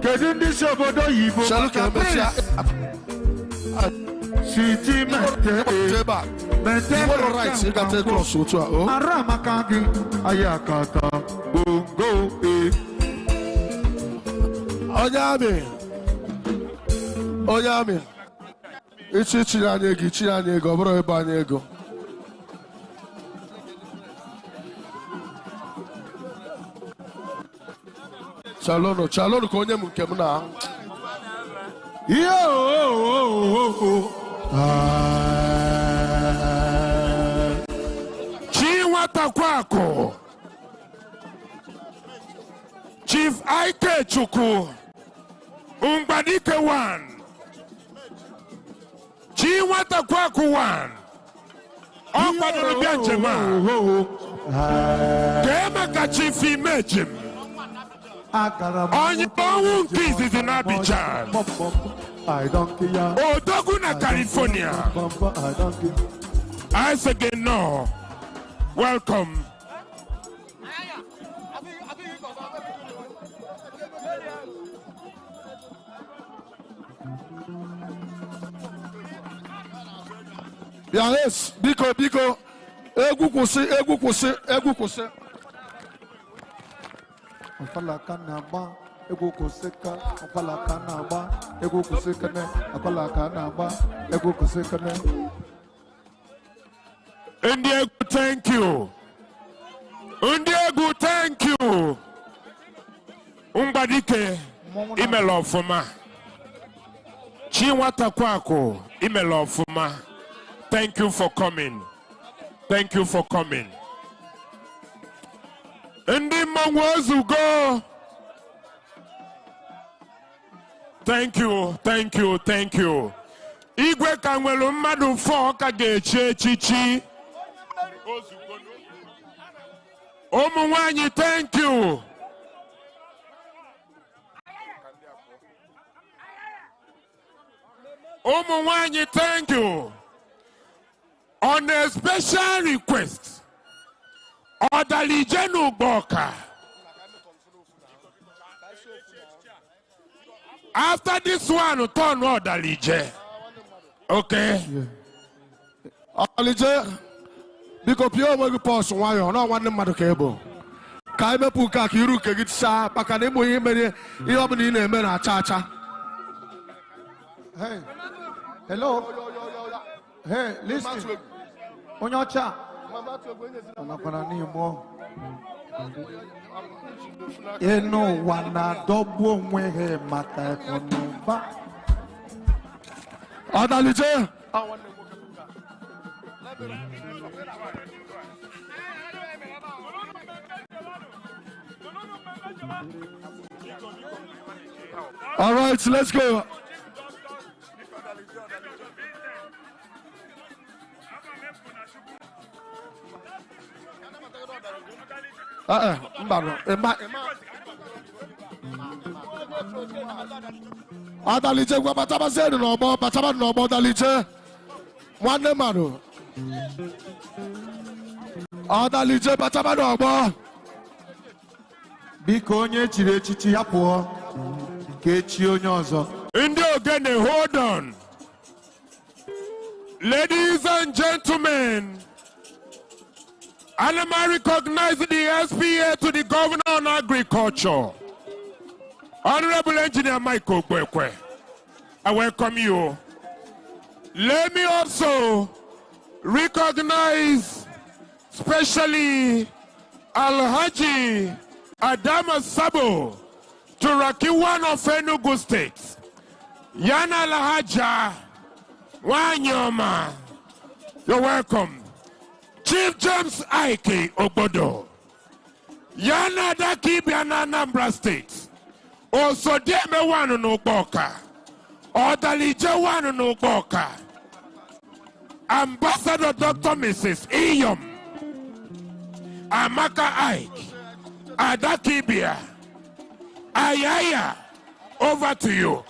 kedu ndị si obodo oyibo ara maka gị ayakata bongo onye amị ichiri anyị ego ọ bụrụ ebe anyị ego chalụnụ ka onye m nke m na chi nwatakwaku Chief Ike Chukwu Mgbadike 1 chi nwatakwaku 1 ọ kwadoro bịa njem a kee maka Chief Imejim onye ọnwụ nke izizi na Abidjan odogwu na California I say again no welcome. Yes, biko egwu kwụsị Ofala ka na-agba egwu kwụsị ka Ofala ka na-agba egwu kwụsị kene Ofala ka na-agba egwu kwụsị kene Ndị egwu thank you ndị egwu thank you Mgbadike imela ọfụma chi nwatakwaku imela ọfụma. Thank you for coming. Thank you for coming. Ndị mmanwụ ozugbo. Thank you. Igwe ka nwere mmadụ 4 ka ga-echi echichi. Ụmụ nwanyị thank you. Ụmụ nwanyị thank you. On a special request, Ọdalije n'Ugboka. After this one, turn Ọdalije. Okay? Ọdalije, biko pịa onwe gị pọs nwayọ na nwanne mmadụ ka ebo. Ka emepụ ka iru nke gị saa maka na ịmụ ihe mere ihe ọ bụla ị na-eme na-acha. Hey, hello. Hey, listen. Onye ọcha ọnakwara n'Igbo enu ụwa na-adọgbu onwe ha maka akụnụba. Ọdalije all right, let's go. Ọdalije gwa batabasị n'ọgbọ bataba n'ọgbọ Ọdalije nwanne mmadụ Ọdalije bataba n'ọgbọ biko onye echiri echichi ya pụọ ka echi onye ọzọ. Indi Ogene, hold on. Ladies and gentlemen, I recognize the SPA to the Governor on Agriculture. Honorable Engineer Michael Kwekwe, I welcome you. Let me also recognize especially Alhaji Adama Sabo, Turakiwan of Enugu State. Yana Lahaja Wanyoma, you're welcome. Chief James Ike Obodo, Yana Daki Biana Anambra State. Also Deme Wanu no Boka, Odalije Wanu no Boka. Ambassador Dr. Mrs. Iyom, Amaka Ike, Adakibia, Ayaya, over to you.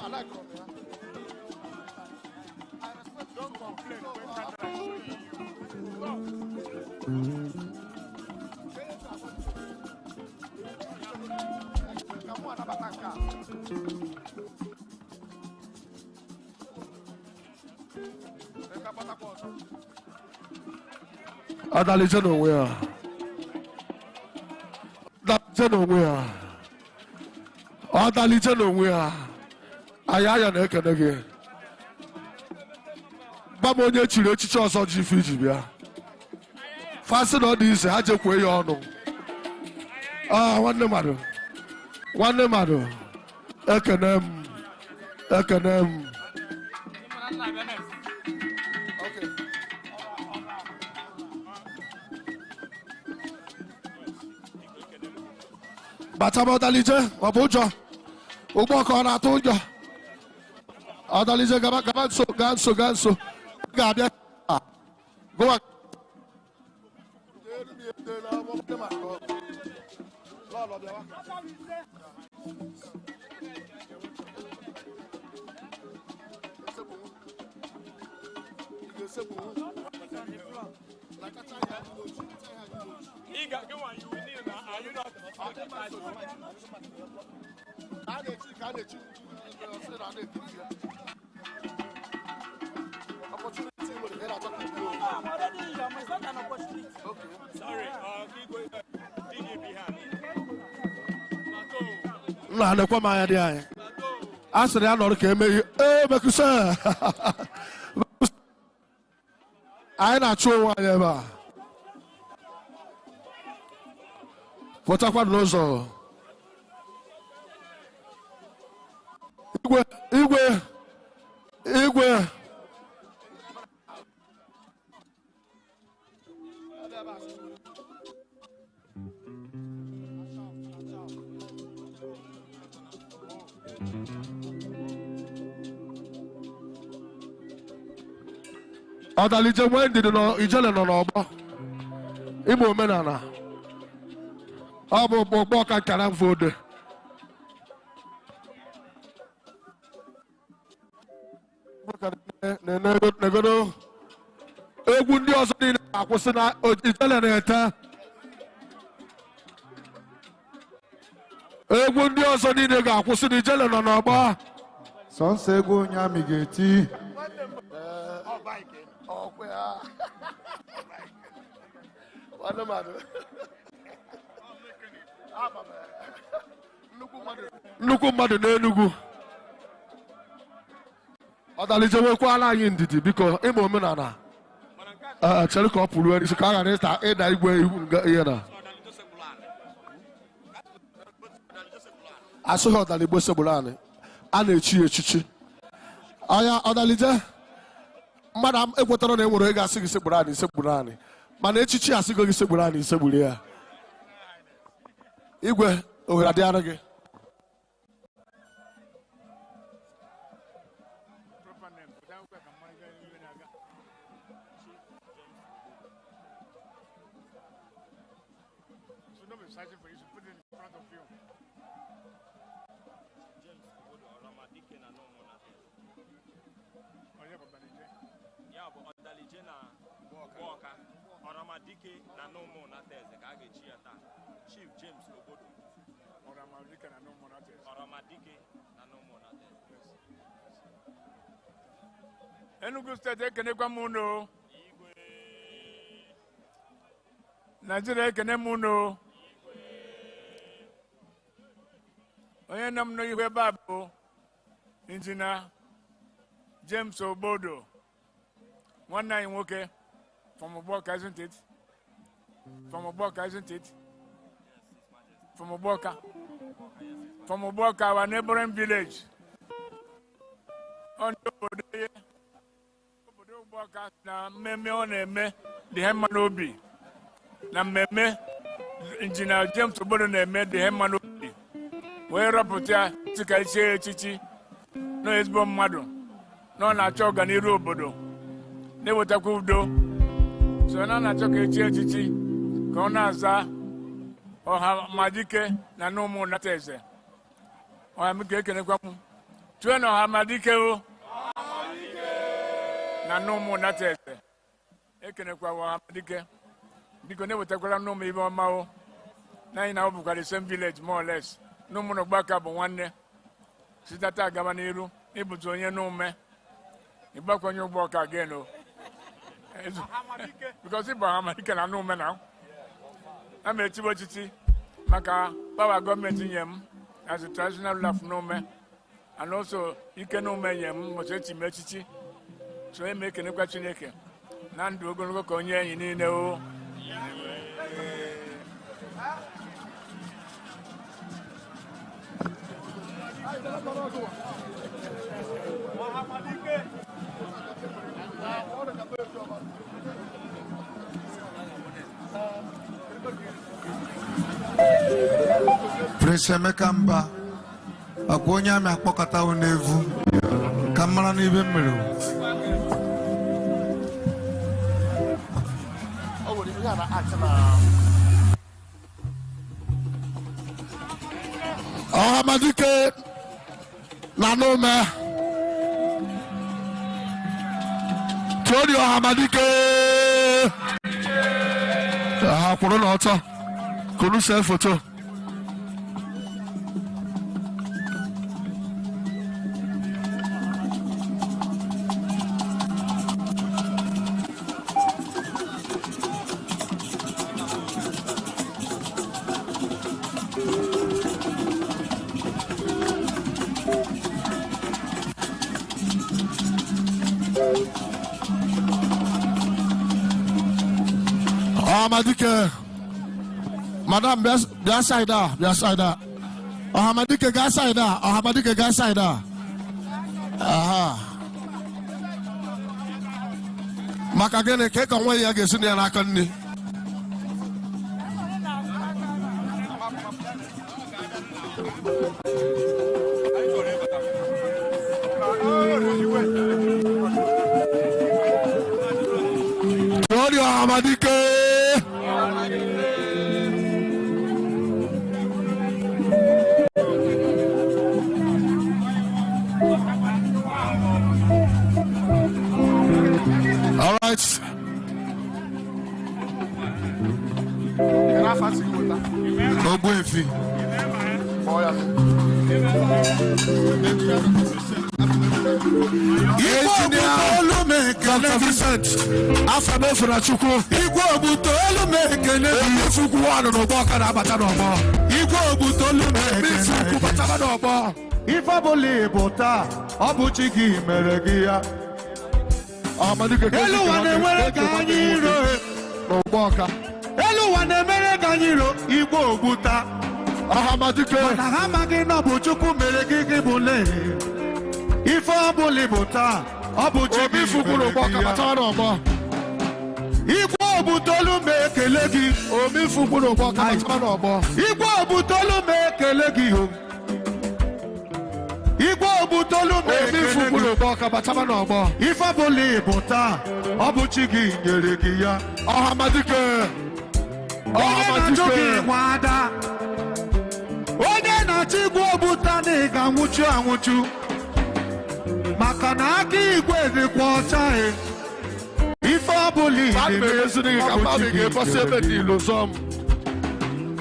Adalije nowhere. Adalije nowhere. Adalije nowhere. Ayaya na ekene gị. Bam onye chiri echichi ọzọ ji ife iji bịa. Fasị na ọ dị ise ha jekwee ya ọnụ. Nwanne mmadụ. Nwanne mmadụ. Ekene m. Ekene m. Batama Odalije, Wabujo, Uboko na Tunja. Odalije Ganso. Gabia. Go on. Na lekwa ma ya dị anyị. Asịrị ya nọrọ ka emeghe. Mekusa. Anyị na-achụ onwe anyị ebe a. Pụtakwa n'ụzọ. Igwe. Odalije nwe ndidi nọ ijele nọ n'ọgbọ. Ime omenala. Ọ bụ ọgbọ ka nkara mfode. Negodo egwu ndị ọzọ niile akwụsị na ijele na-ete. Egwu ndị ọzọ niile ga-akwụsị na ijele nọ n'ọgbọ. Sọnsọ egwu onye amị ga-eti. Nnukwu mmadụ n'Enugu. Odalije nwekwala anyị ndidi biko ịma omenala. Chere ka ọ pụrụ isi ka a ghara ịda igwe ihe na. Asụghị Odaligbo segburu anyị. A na-echi echichi. Odalije mmadụ ekwetara na enwere ego asị gị segburu anyị. Mana echichi asịgo gị segburu anyị isegburu ya. Igwe ohere adịghị gị. Chief James Obodo. Oramadike na no more. Enugu State ekenekwa m unu. Nigeria ekene m unu. Onye nọ m n'ihu ebe a bụ Injinia James Obodo. Nwanne anyị nwoke from Oboka, isn't it? From Oboka, isn't it? From Oboka. From Oboka, our neighboring village. On the Oboka, na mmemme ọ na-eme dị ihe mma n'obi. Na mmemme Injinia James Obodo na-eme dị ihe mma n'obi. Wee rọpụta tika ichie echichi na ezigbo mmadụ na ọ na-achọ ọganiru obodo na-ewetakwa udo. So na na-achọ ka echi echichi ka ọ na-aza Ọhamadike na n'ụmụ nnata eze. Ọhamadike ekenekwa m. Chue na Ọhamadike o. Na n'ụmụ nnata eze. Ekenekwa Ọhamadike. Biko na-ewetakwara n'ụmụ ibe ọma o. Na anyị na ọ bụkwa the same village more or less. N'ụmụ n'ọgbaka bụ nwanne. Site taa gaba n'iru ịbụtụ onye n'ume. Ịgbakwanye ụgbọ ọka again o. Because ịbụ Ọhamadike na n'ume na. I'm a Chibochichi, Maka, power government in Yem, as a traditional laugh no man, and also you can know me Yem, Mosechi Mechichi, so I make a question. Nandu go Konya, you know. Prince Emeka Mbah akwa onye amị akpọkọta n'evu ka mara n'ibe mmiri. Ọhamadike na n'ume Tony Ọhamadike ha kwụrụ n'ọtọ kunu se foto. Ọhamadike, Madam, be aside there, be aside there. Ọhamadike, go aside there. Ọhamadike, go aside there. Aha. Maka gene ke kan waya ga sunu yana kan ni. Ọhamadike. All right. Ogbuefi. Chukwu. Igwe obutolu mekene Chukwu wanu no boka na bata no bo. Igwe obutolu mekene Chukwu bata no bo. Ife boli bota obuchi gi mere gi ya. Elu wane nwere ka anyị ro no boka. Elu wane mere ka anyị ro Igwe obuta. Ọhamadike. Na ha magi no bu Chukwu mere gi gi bule. Ife boli bota obuchi gi Chukwu no boka bata no bo. Igwe obutolu mekele gi Omi Chukwu no boka bata no bo. Igwe obutolu mekele gi o. Igwe obutolu Omi Chukwu no boka bata no bo. Ife boli bota obuchi gi nyere gi ya. Ọhamadike. Ọhamadike nwada. Onye na-achị igwe obuta na ga nwuchu anwuchu. Maka na aka igwe dịkwa ọcha e. Ife ọbụla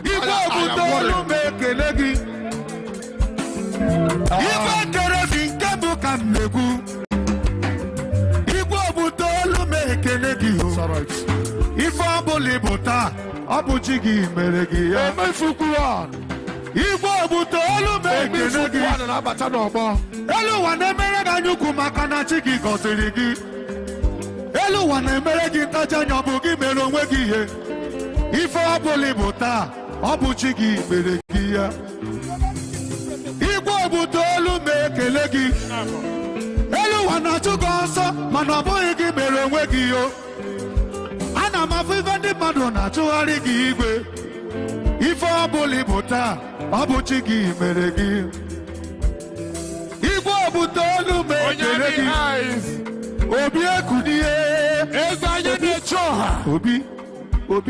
Igwe obutolu mekele gị. Ife kere gị nke bụ ka m na-ekwu. right. Ife ọbụla bụ taa, ọ bụ chi gị mere gị ya. Emefukwu Igwe obodo olu ekele gị. na-abata n'ọgbọ. Elu ụwa na-emere gị anyukwu maka na chi gị gọziri gị. Elu ụwa na-emere gị ntaji anya ọ bụ gị mere onwe gị ihe. Ife ọbụla bụ taa, ọ bụ chi gị mere gị ya. Igwe obodo olu ekele gị. Elu ụwa na-achụ gị ọsọ mana ọ bụghị gị mere onwe gị yo. Ana m afụ ife ndị mmadụ na-achụgharị gị igwe. Ife ọbụla bụ taa, ọ bụ chi gị mere gị. Igwe obodo olu ekele gị. Obi ekunie. Eze anyị na-eche ọha. Obi.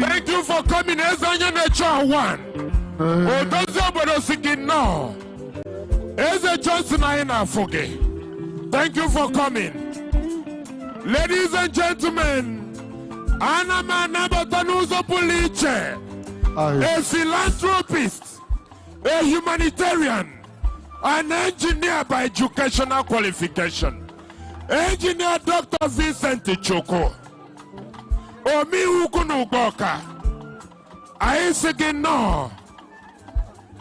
Thank you for coming. Eze anyị na-eche ọha one. Odozi obodo si gị nnọọ. Eze Johnson anyị na-afụ gị. Thank you for coming. Ladies and gentlemen, ana m anabata n'ụzọ pụrụ iche. A philanthropist, a humanitarian, an engineer by educational qualification. Engineer Dr. Vincent Chukwu. Omi Ukunu Boka. I say no.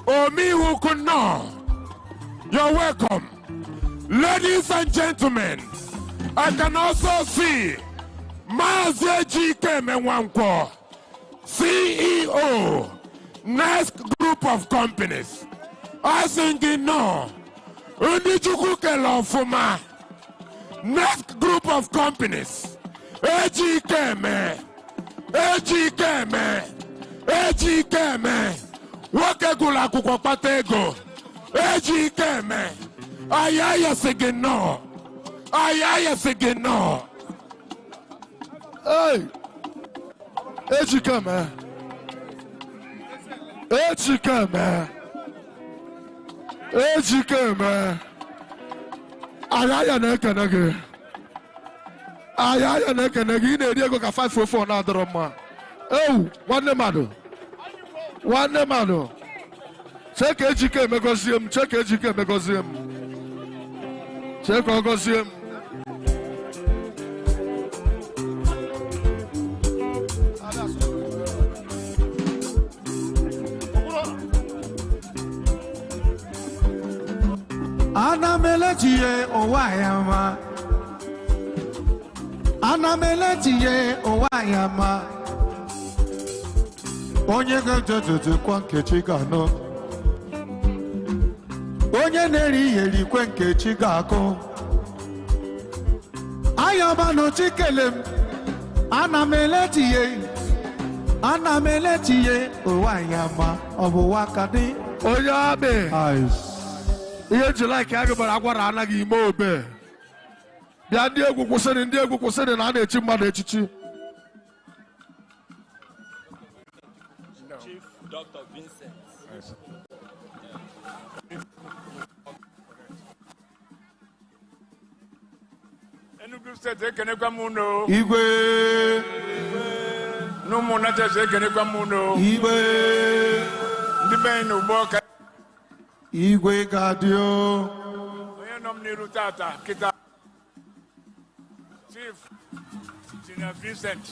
Omi Ukuno. You're welcome. Ladies and gentlemen, I can also see Mazi G.K. Menwankwo, CEO, Next Group of Companies. I think no. Undi Chukwu Kelofuma. Next Group of Companies. Ejikeme. Wakegula kukwapata ego. Ejikeme. Ayaya segeno. Hey. Ejikeme. Ayaya na-ekene gị. Ayaya na-ekene gị. Ị na-eri ego ka 504 na-adọrọ mma. Ewu, nwanne mmadụ. Chee ka Ejike emegozie m. Chee ka ọ gọzie m. Ana meletie ụwa ya ma. Onye ga-ejejeje kwa Nkechi ga-anọ. Onye na-eri ihe erikwe Nkechi ga-akụ. Ayọbanụ Chikele m. Ana m eletie ụwa ya ma. Ọ bụ wakadị. Onye abị. Ihe July ka agụbara agwara anaghị ime obe. Bịa ndị egwu kwụsịrị na a na-echi mmadụ echichi. Chief Dr. Vincent. Enugu State ekenekwa m unu. Igwe. N'ụmụ Natchez ekenekwa m unu. Igwe. Ndị be anyị n'ugbo ọka. Igwe ga-adị o. Onye nọ m n'iru tata kịta. Chief Engineer Vincent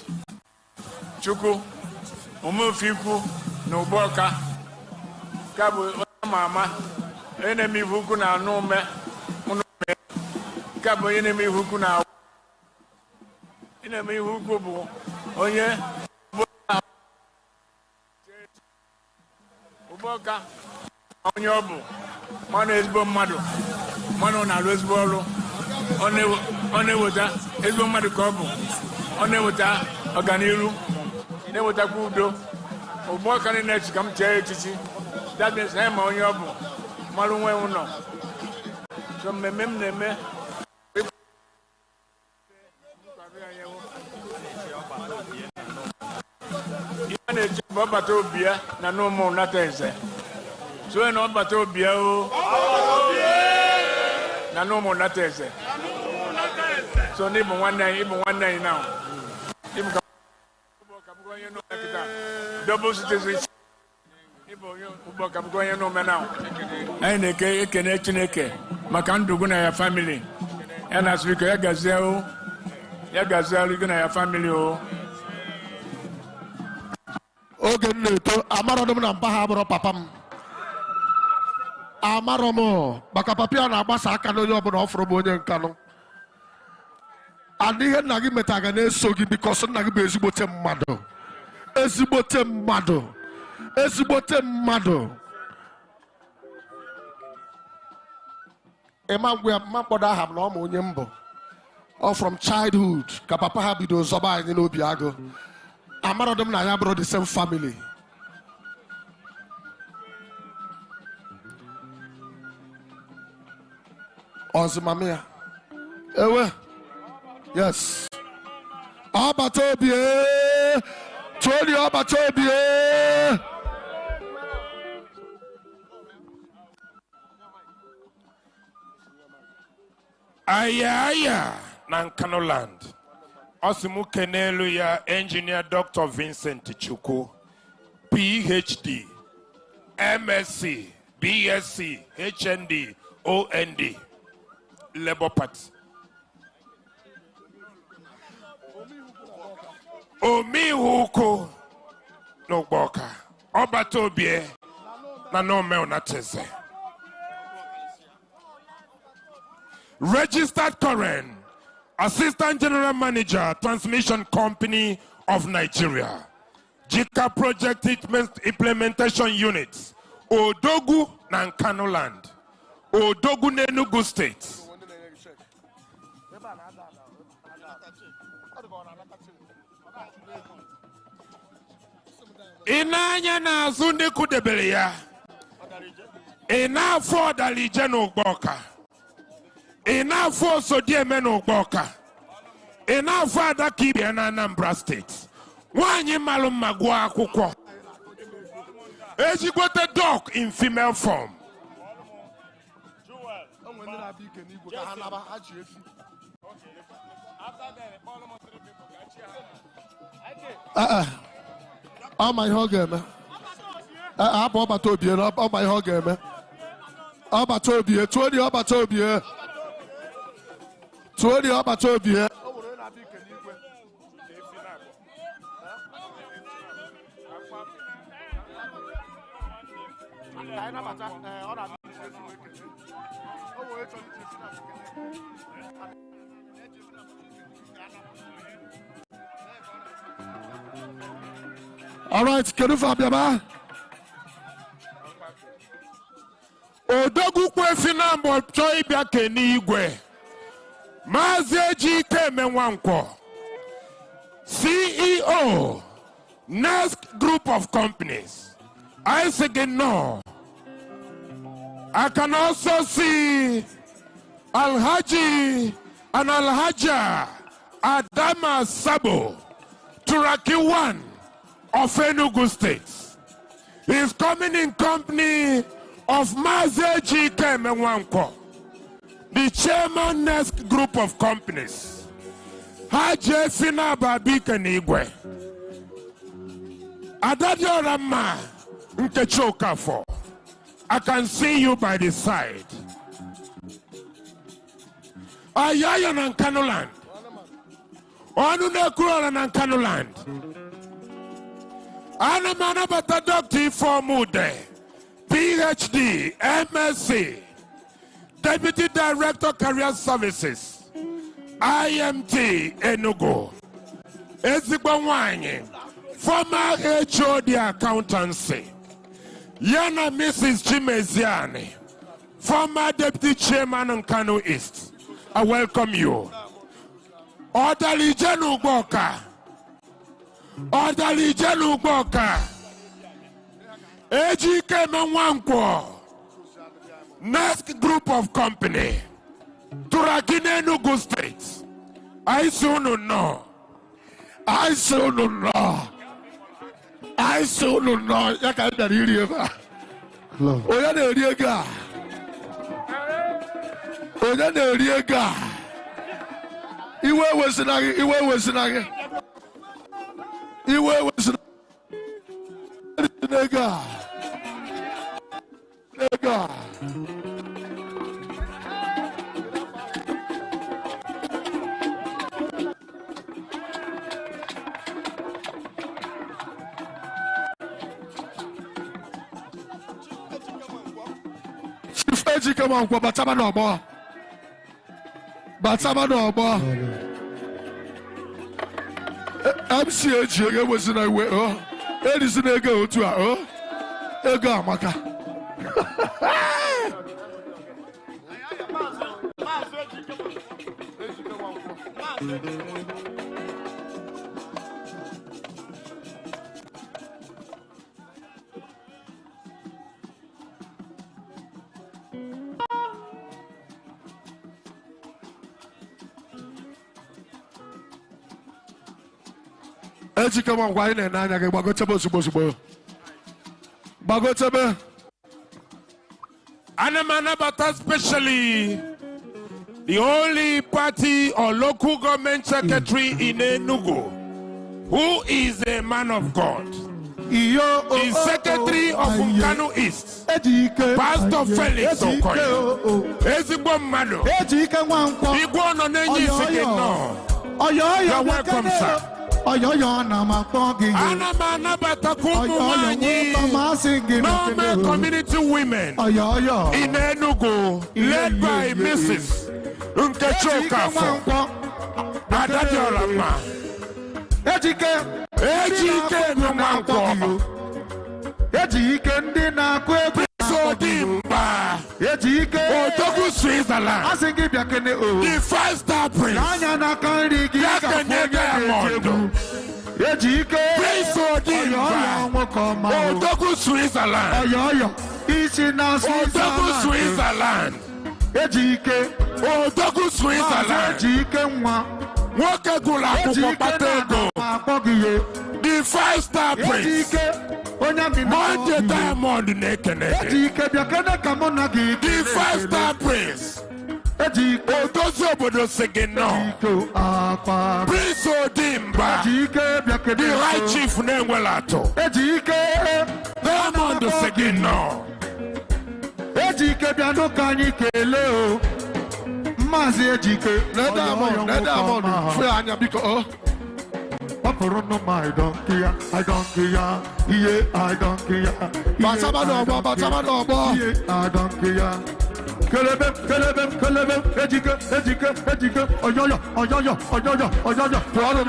Chukwu Umufikwu na Ugboka ka bụ onye ama onye na-eme ihe ukwu na anụ ume ka bụ onye na-eme ihe ukwu na awụ. Ị na-eme ihe ukwu bụ onye Ugboka onye ọ bụ mmanụ ezigbo mmadụ mmanụ na-alụ ezigbo ọrụ ọ na-eweta ezigbo mmadụ ka ọ bụ ọ na-eweta ọganiru na-ewetakwa udo. Ugboka na-echi ka m chee echichi that means ma onye ọ bụ mmadụ nwe ụlọ so mmemme m na-eme ihe a na-eche bụ ọbata obi ya na n'ụmụ Natchez so na ọbata obi ya o na n'ụmụ Natchez so n'ịbụ nwanne anyị na ịbụ ka bụgo onye n'ụlọ kịta double citizenship ịbụ onye Ugboka bụgo onye n'ụlọ na anyị na-ekene Chineke maka ndụ na ya family ya na asịrị ka ya gazie o ya gazie gị na ya family o oge m na-eto amarọdụ m na Mbah abụrụ papa m amarọ m maka papa ya na-agbasa aka n'onye ọbụla ọ fụrụ m onye nkanụ and ihe nna gị meta ga na-eso gị bikọs nna gị bụ ezigbote mmadụ ezigbote mmadụ ezigbote mmadụ ịma ngwa ya mma mkpọdo aha m na ọma onye mbụ ọ from childhood ka papa ha bido zọba anyị n'obi agụ amarọdụ m na ya bụrụ the same family ọzụmamị ya ewe yes ọbata obi tụọ ọbata obi Aya na Nkanoland. Osimu kenelu ya Engineer Dr. Vincent Chukwu, PhD, MSc, BSc, HND, OND, Labour Party. Omihuku n'Ugboka. Obatobie na nome onateze. Registered current Assistant General Manager, Transmission Company of Nigeria, JICA Project Implementation Unit, Odogu na Nkanoland, Odogu n'Enugu State. Inanya na azụ ndị kudebere ya, ị afọ ọdalije n'Ugboka. Enough for Sodieme n'Ugboka. Enough for Adakibia na Anambra State. Wanyi malum magwa akwụkwọ. Ezigbote dog in female form. Ọ ma ihe ọ ga-eme. Abụ ọbata obi ọ ma ihe ọ ga-eme. Ọbata obi tụọ dị ọbata obi tụọ dị ọbata obi all right, kedu fa bịaba Odogwu kwefi na mbọ chọọ ịbịa kene Igwe. Maazị Ejike Menwankwo, CEO, Next Group of Companies. I say no. I can also see Alhaji and Alhaja Adama Sabo, Turaki 1 of Enugu State. He's coming in company of Maazị Ejike Menwankwo, the chairman Next Group of Companies. Haje Fina Babike Igwe. Adadio Rama Nkechoka for. I can see you by the side. Ayaya na Nkanoland. Onune Kurala na Nkanoland. Ana manabata Dr. Formude, PhD, MSc, Deputy Director Career Services, IMT Enugu, Ezigbo former HOD Accountancy, Yana Mrs. Chimeziani, former Deputy Chairman on Kano East. I welcome you. Orderly Ugboka. Orderly Ugboka. Ejike Menwankwo. Next Group of Company. Turagine Enugu State. I soon know. I soon know. I soon know. Yaka Riva. Oya Riega. Oya Riega. Iwe was nagi. Iwe was nagi. Iwe was nega. Nega. Chief Ejike Nwankwo bataba n'ọgbọ. Bataba n'ọgbọ. MC eji ego ewezi na iwe erizi na ego otu a ego amaka. Ejike Nwankwo anyị na-ene anya gị gbagotebe ozugbo. Gbagotebe. Anamanabata, especially the only party or local government secretary in Enugu who is a man of God. The secretary of Nkanu East, Pastor Felix Okoye, Ezigbo Mmadụ, Igwe nọ n'enyi isi gị nọ. You're welcome, sir. Anamanabata kumu nwanyi Normal community women in Enugu, led by Mrs. Nkechi Okafor, Adadiolama, Ejike Nwankwo, Mbah, Okonkwo Switzerland, the five-star prince, Yakenye Diamond, Prince Mbah, Okonkwo Switzerland, Okonkwo Switzerland, Okonkwo Switzerland, nwoke gụrụ akwụkwọ kpata ego, the five-star prince, Monday Diamond na-ekene the five-star prince, odozi obodo si gị nọ, Prince Mbah, the high chief na-enwela atụ, Diamond si gị nọ. Ejike bịanụ ka anyị kelee o. Maazị Ejike, Diamond, fue anya biko. Papụrụ nụ ma I don't care, ihe I don't care. Bataba n'ọgbọ. Ihe I don't care. Kelebe, Ejike, oyoyo. Pụọnụ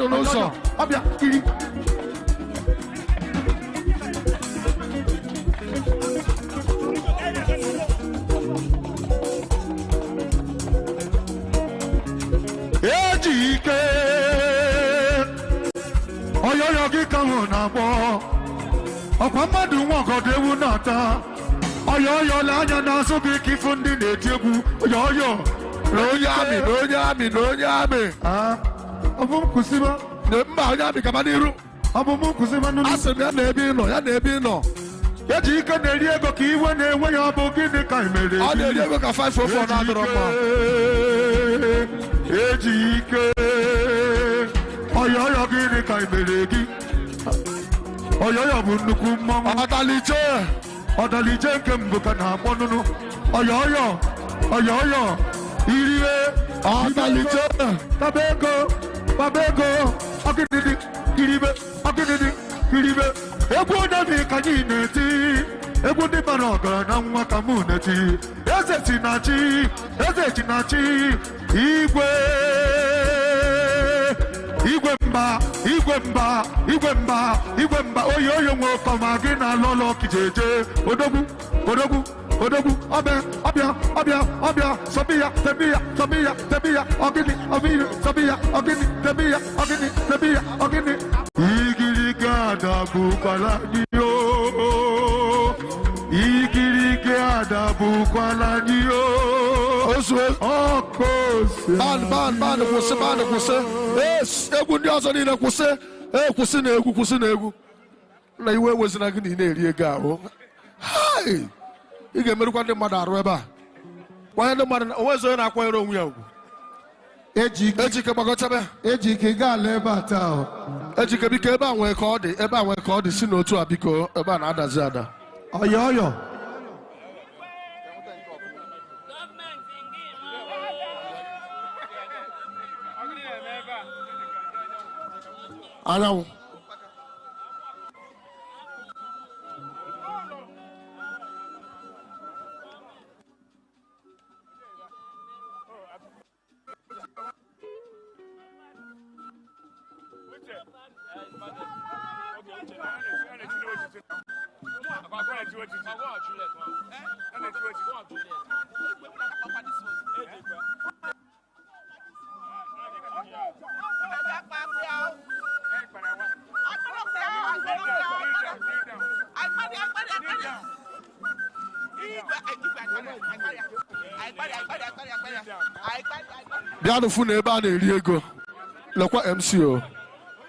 n'ụzọ. Ọbịa, iri. Ejike, oyoyo gị ka hụ na-agbọ, ọkwa mmadụ nwa ọgọdọ ewu na-ata, oyoyo le anya na-azụ gị ka ifu ndị na-eti egwu, oyoyo. N'onye amị. Ọ bụ m kwụsịba? Mba, onye amị gaba n'iru. Ọ bụ m kwụsịba nụnụ? Asị m ya na ebe ị nọ. Ejike na-eri ego ka iwe na-enwe ya, ọ bụ gịnị ka ị mere? Ọ na-eri ego ka 504 na-adọrọ mma. Ejike, oyoyo gịnị ka ị mere gị? Oyoyo bụ nnukwu mmanwụ. Ọdalije nke mbụ ka na-akpọ nụnụ. Oyoyo, irie. Ọdalije. Taba ego, ọgịnịdị, kiribe. Egwu onye dị ka anyị na-eti, egwu ndị bara ọgaranya nwa ka mụ na-eti. Eze Chinachi, Igwe Mbah, oyoyo nwe ọkọma gị na alọlọ kijeje. Odogwu, ọbịa, sọbiya, tebiya, ọgịnị, ọgịnị. Igirigi adabụkwala anyị o. Ban kwụsị. Egwu ndị ọzọ niile kwụsị. Kwụsị na egwu. Na iwe ewezina gị na ị na-eri ego ahụ. Ị ga-emerụkwa ndị mmadụ arụ ebe a. Kwanye ndị mmadụ, onwezi onye na-akwanyere onwe ya ugwu. Ejike gbagọchabe. Ejike ga-ala ebe a taa. Ejike biko ebe a nwee ka ọ dị si n'otu a biko ebe a na-adazi ada. Oyoyo. Anyanwụ. Bịanụ fụ na ebe a na-eri ego lekwa MC o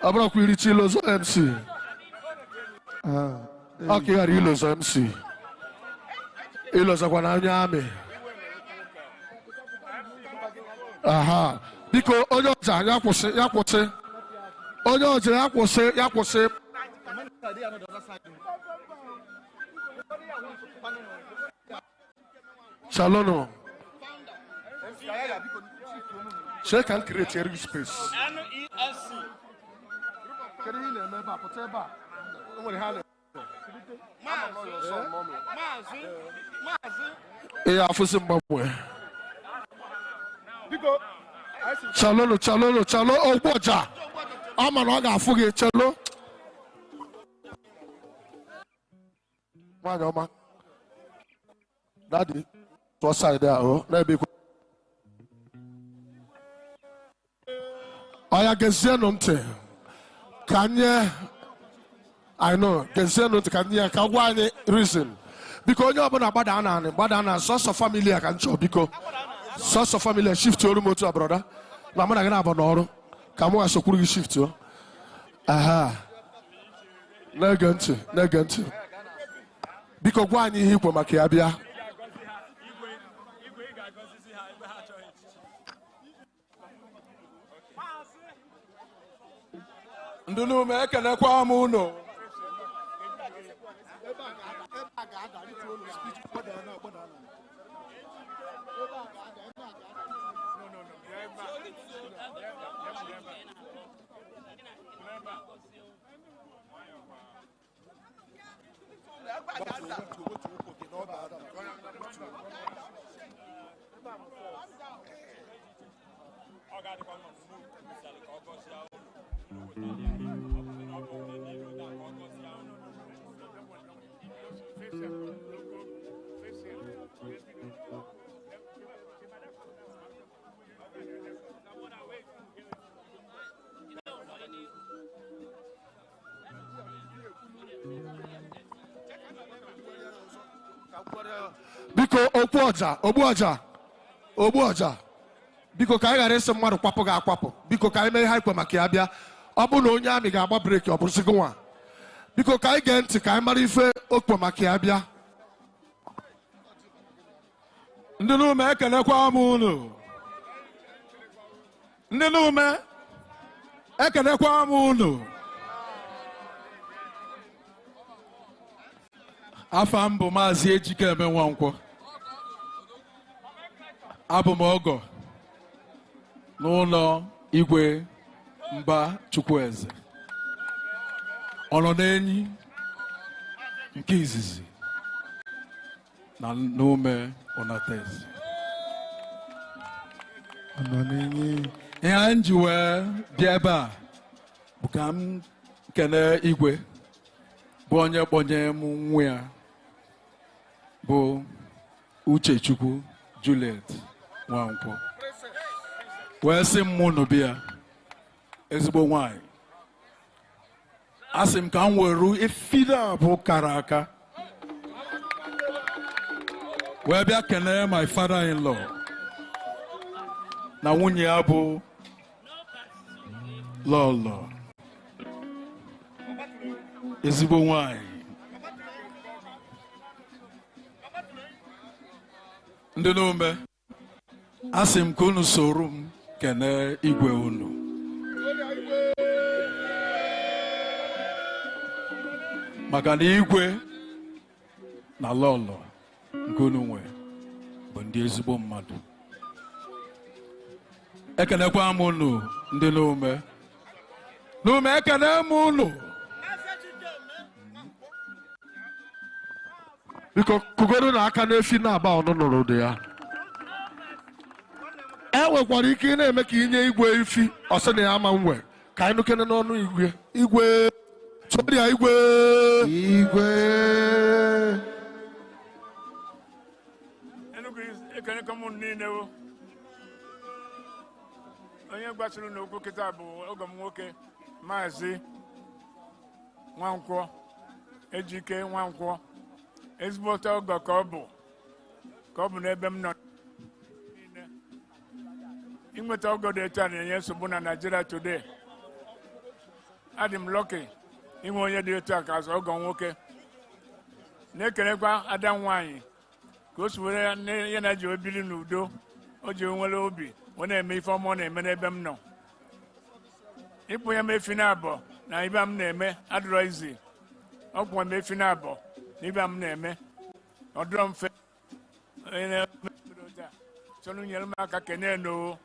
ọ bụrụkwa irichi ilozo MC ọ ka ị ghara ilozo MC ilozokwa na anya amị aha biko onye ọja ya kwụsị onye ọja ya kwụsị Shalom. She can create a space. NESC. Chalo, oh, boja. I'm an organ for you, chalo. One, Daddy, to side there, oh, maybe. I can see nothing. Kanye, I know. Can see nothing. Kanye, Kawani reason. Because you're about badana, source of family I can show. Because source of family shift to your to a brother. I'm not gonna have an order. Come on, so could you shift to? Aha. Negant. Because one you hear Makiabia. Ndulu me ekene kwa mu no. Biko ogbuoja biko ka anyị ghara isi mmadụ kwapụ ga-akwapụ biko ka anyị mee ihe ikwe maka ya bịa ọ bụ na onye amị ga-agba breki ọ bụrụzi gị nwa biko ka anyị gee ntị ka anyị mara ife okwe maka ya bịa Ndị n'ume ekenekwa m unu. Ndị n'ume ekenekwa m unu. Afa m bụ Maazị Ejikeme Nwankwọ. Abụ m ọgọ n'ụlọ Igwe Mbah Chukwueze. Ọ nọ n'enyi nke izizi na n'ume Onatezi. Ihe anyị ji wee bịa ebe a bụ ka m kene Igwe bụ onye kpọnye m nwa ya bụ Uche Chukwu Juliet Nwankwọ wee sị m mụ n'obi ezigbo nwanyị asị m ka m were efide abụ kara aka wee bịa kene my father-in-law na nwunye ya bụ Lọlọ ezigbo nwanyị. Ndị n'ume asị m ka unu soro m kene Igwe unu. Maka na Igwe na Lọlọ nke unu nwe bụ ndị ezigbo mmadụ. Ekenekwa m unu ndị n'ume ekene m unu. biko kugoro na aka n'efi na-aba ọnụnụrụ dị ya e nwekwara ike ị na-eme ka inye Igwe ifi ọsị na ya ama nwe ka anyị nụkene n'ọnụ Igwe Todia Igwe. Igwe. Ekene come nine. Onye gbasoro n'okwu kịta bụ oge m nwoke Maazị Nwankwọ Ejike Nwankwọ ezigbote oge ka ọ bụ n'ebe m nọ inweta ogo dị etu a na-enye nsogbu na Nigeria today. Adị m lucky inwe onye dị etu a ka azụ oge nwoke na-ekelekwa ada nwaanyị ka o si were ya na ji obili n'udo o ji nwere obi ọ na-eme ife ọma ọ na-eme n'ebe m nọ ịpụ ya mefi na abụọ na ibe m na-eme adịrọ izi ọkwụ m efi na abụọ na ibe m na-eme ọ dịrọ mfe onye na-eme chọrọ nyere m aka kenenoo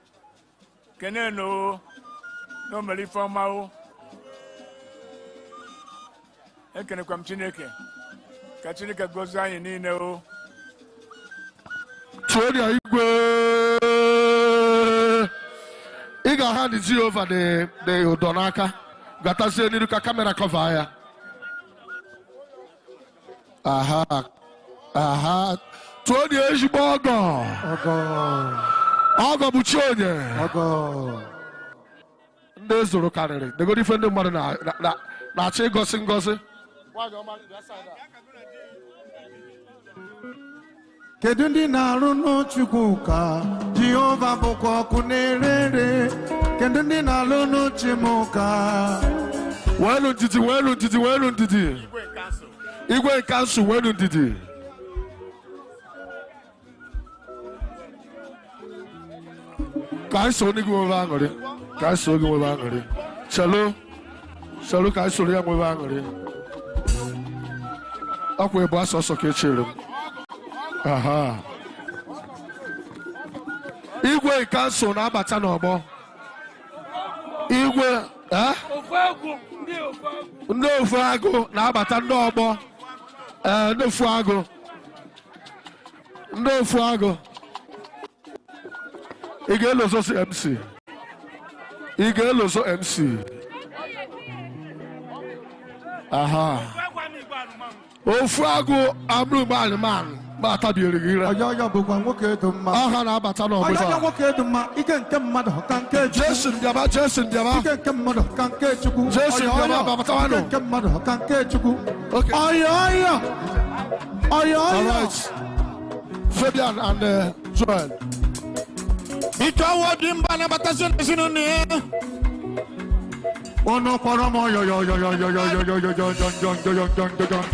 na o mere ife ọma o ekenekwa m Chineke ka Chineke gozie anyị niile o. Todia Igwe. Ị ga-aha ndị Jehova dị ụdọ n'aka gatazie n'iru ka kamera kọva ya. Aha. Todia ezigbo ọgọ. Ọgọ bụ chi onye. Ndị ezoro karịrị degoro ife ndị mmadụ na-achọ ịgosi ngozi. Kedu ndị na-arụ n'Chukwu ka Jehova bụkwa ọkụ na-ere. Kedu ndị na-arụ n'Chimuka? Wenu ndidi. Igwe kansụl wenu ndidi. Ka anyị soro n'igwe nwebe aṅụrị. Chelo ka anyị soro ya nwebe aṅụrị. Ọkwa ịbụ asọsọ ka echere m. Aha. Igwe kansụl na-abata n'ọgbọ. Igwe ndị ofu agụ na-abata ndị ọgbọ. Ndị ofu agụ. Ị ga-elozo MC. Aha. Ofu agụ amụrụ anụmanụ ma atabiere gị ire. Ọyọyọ bụkwa nwoke dị mma. Aha na-abata n'ọgbọ. Ọyọyọ nwoke dị mma. Ike nke mmadụ ka nke Chukwu. Jason bịaba. Ike nke mmadụ ka nke Chukwu. Jason bịaba babatawanụ. Ike nke mmadụ ka nke Chukwu. Okay. Ọyọyọ. All right. Fabian and Joel. Ito awo di Mbah na batasin sino ni. Ono kpọrọ m ọyọyọ.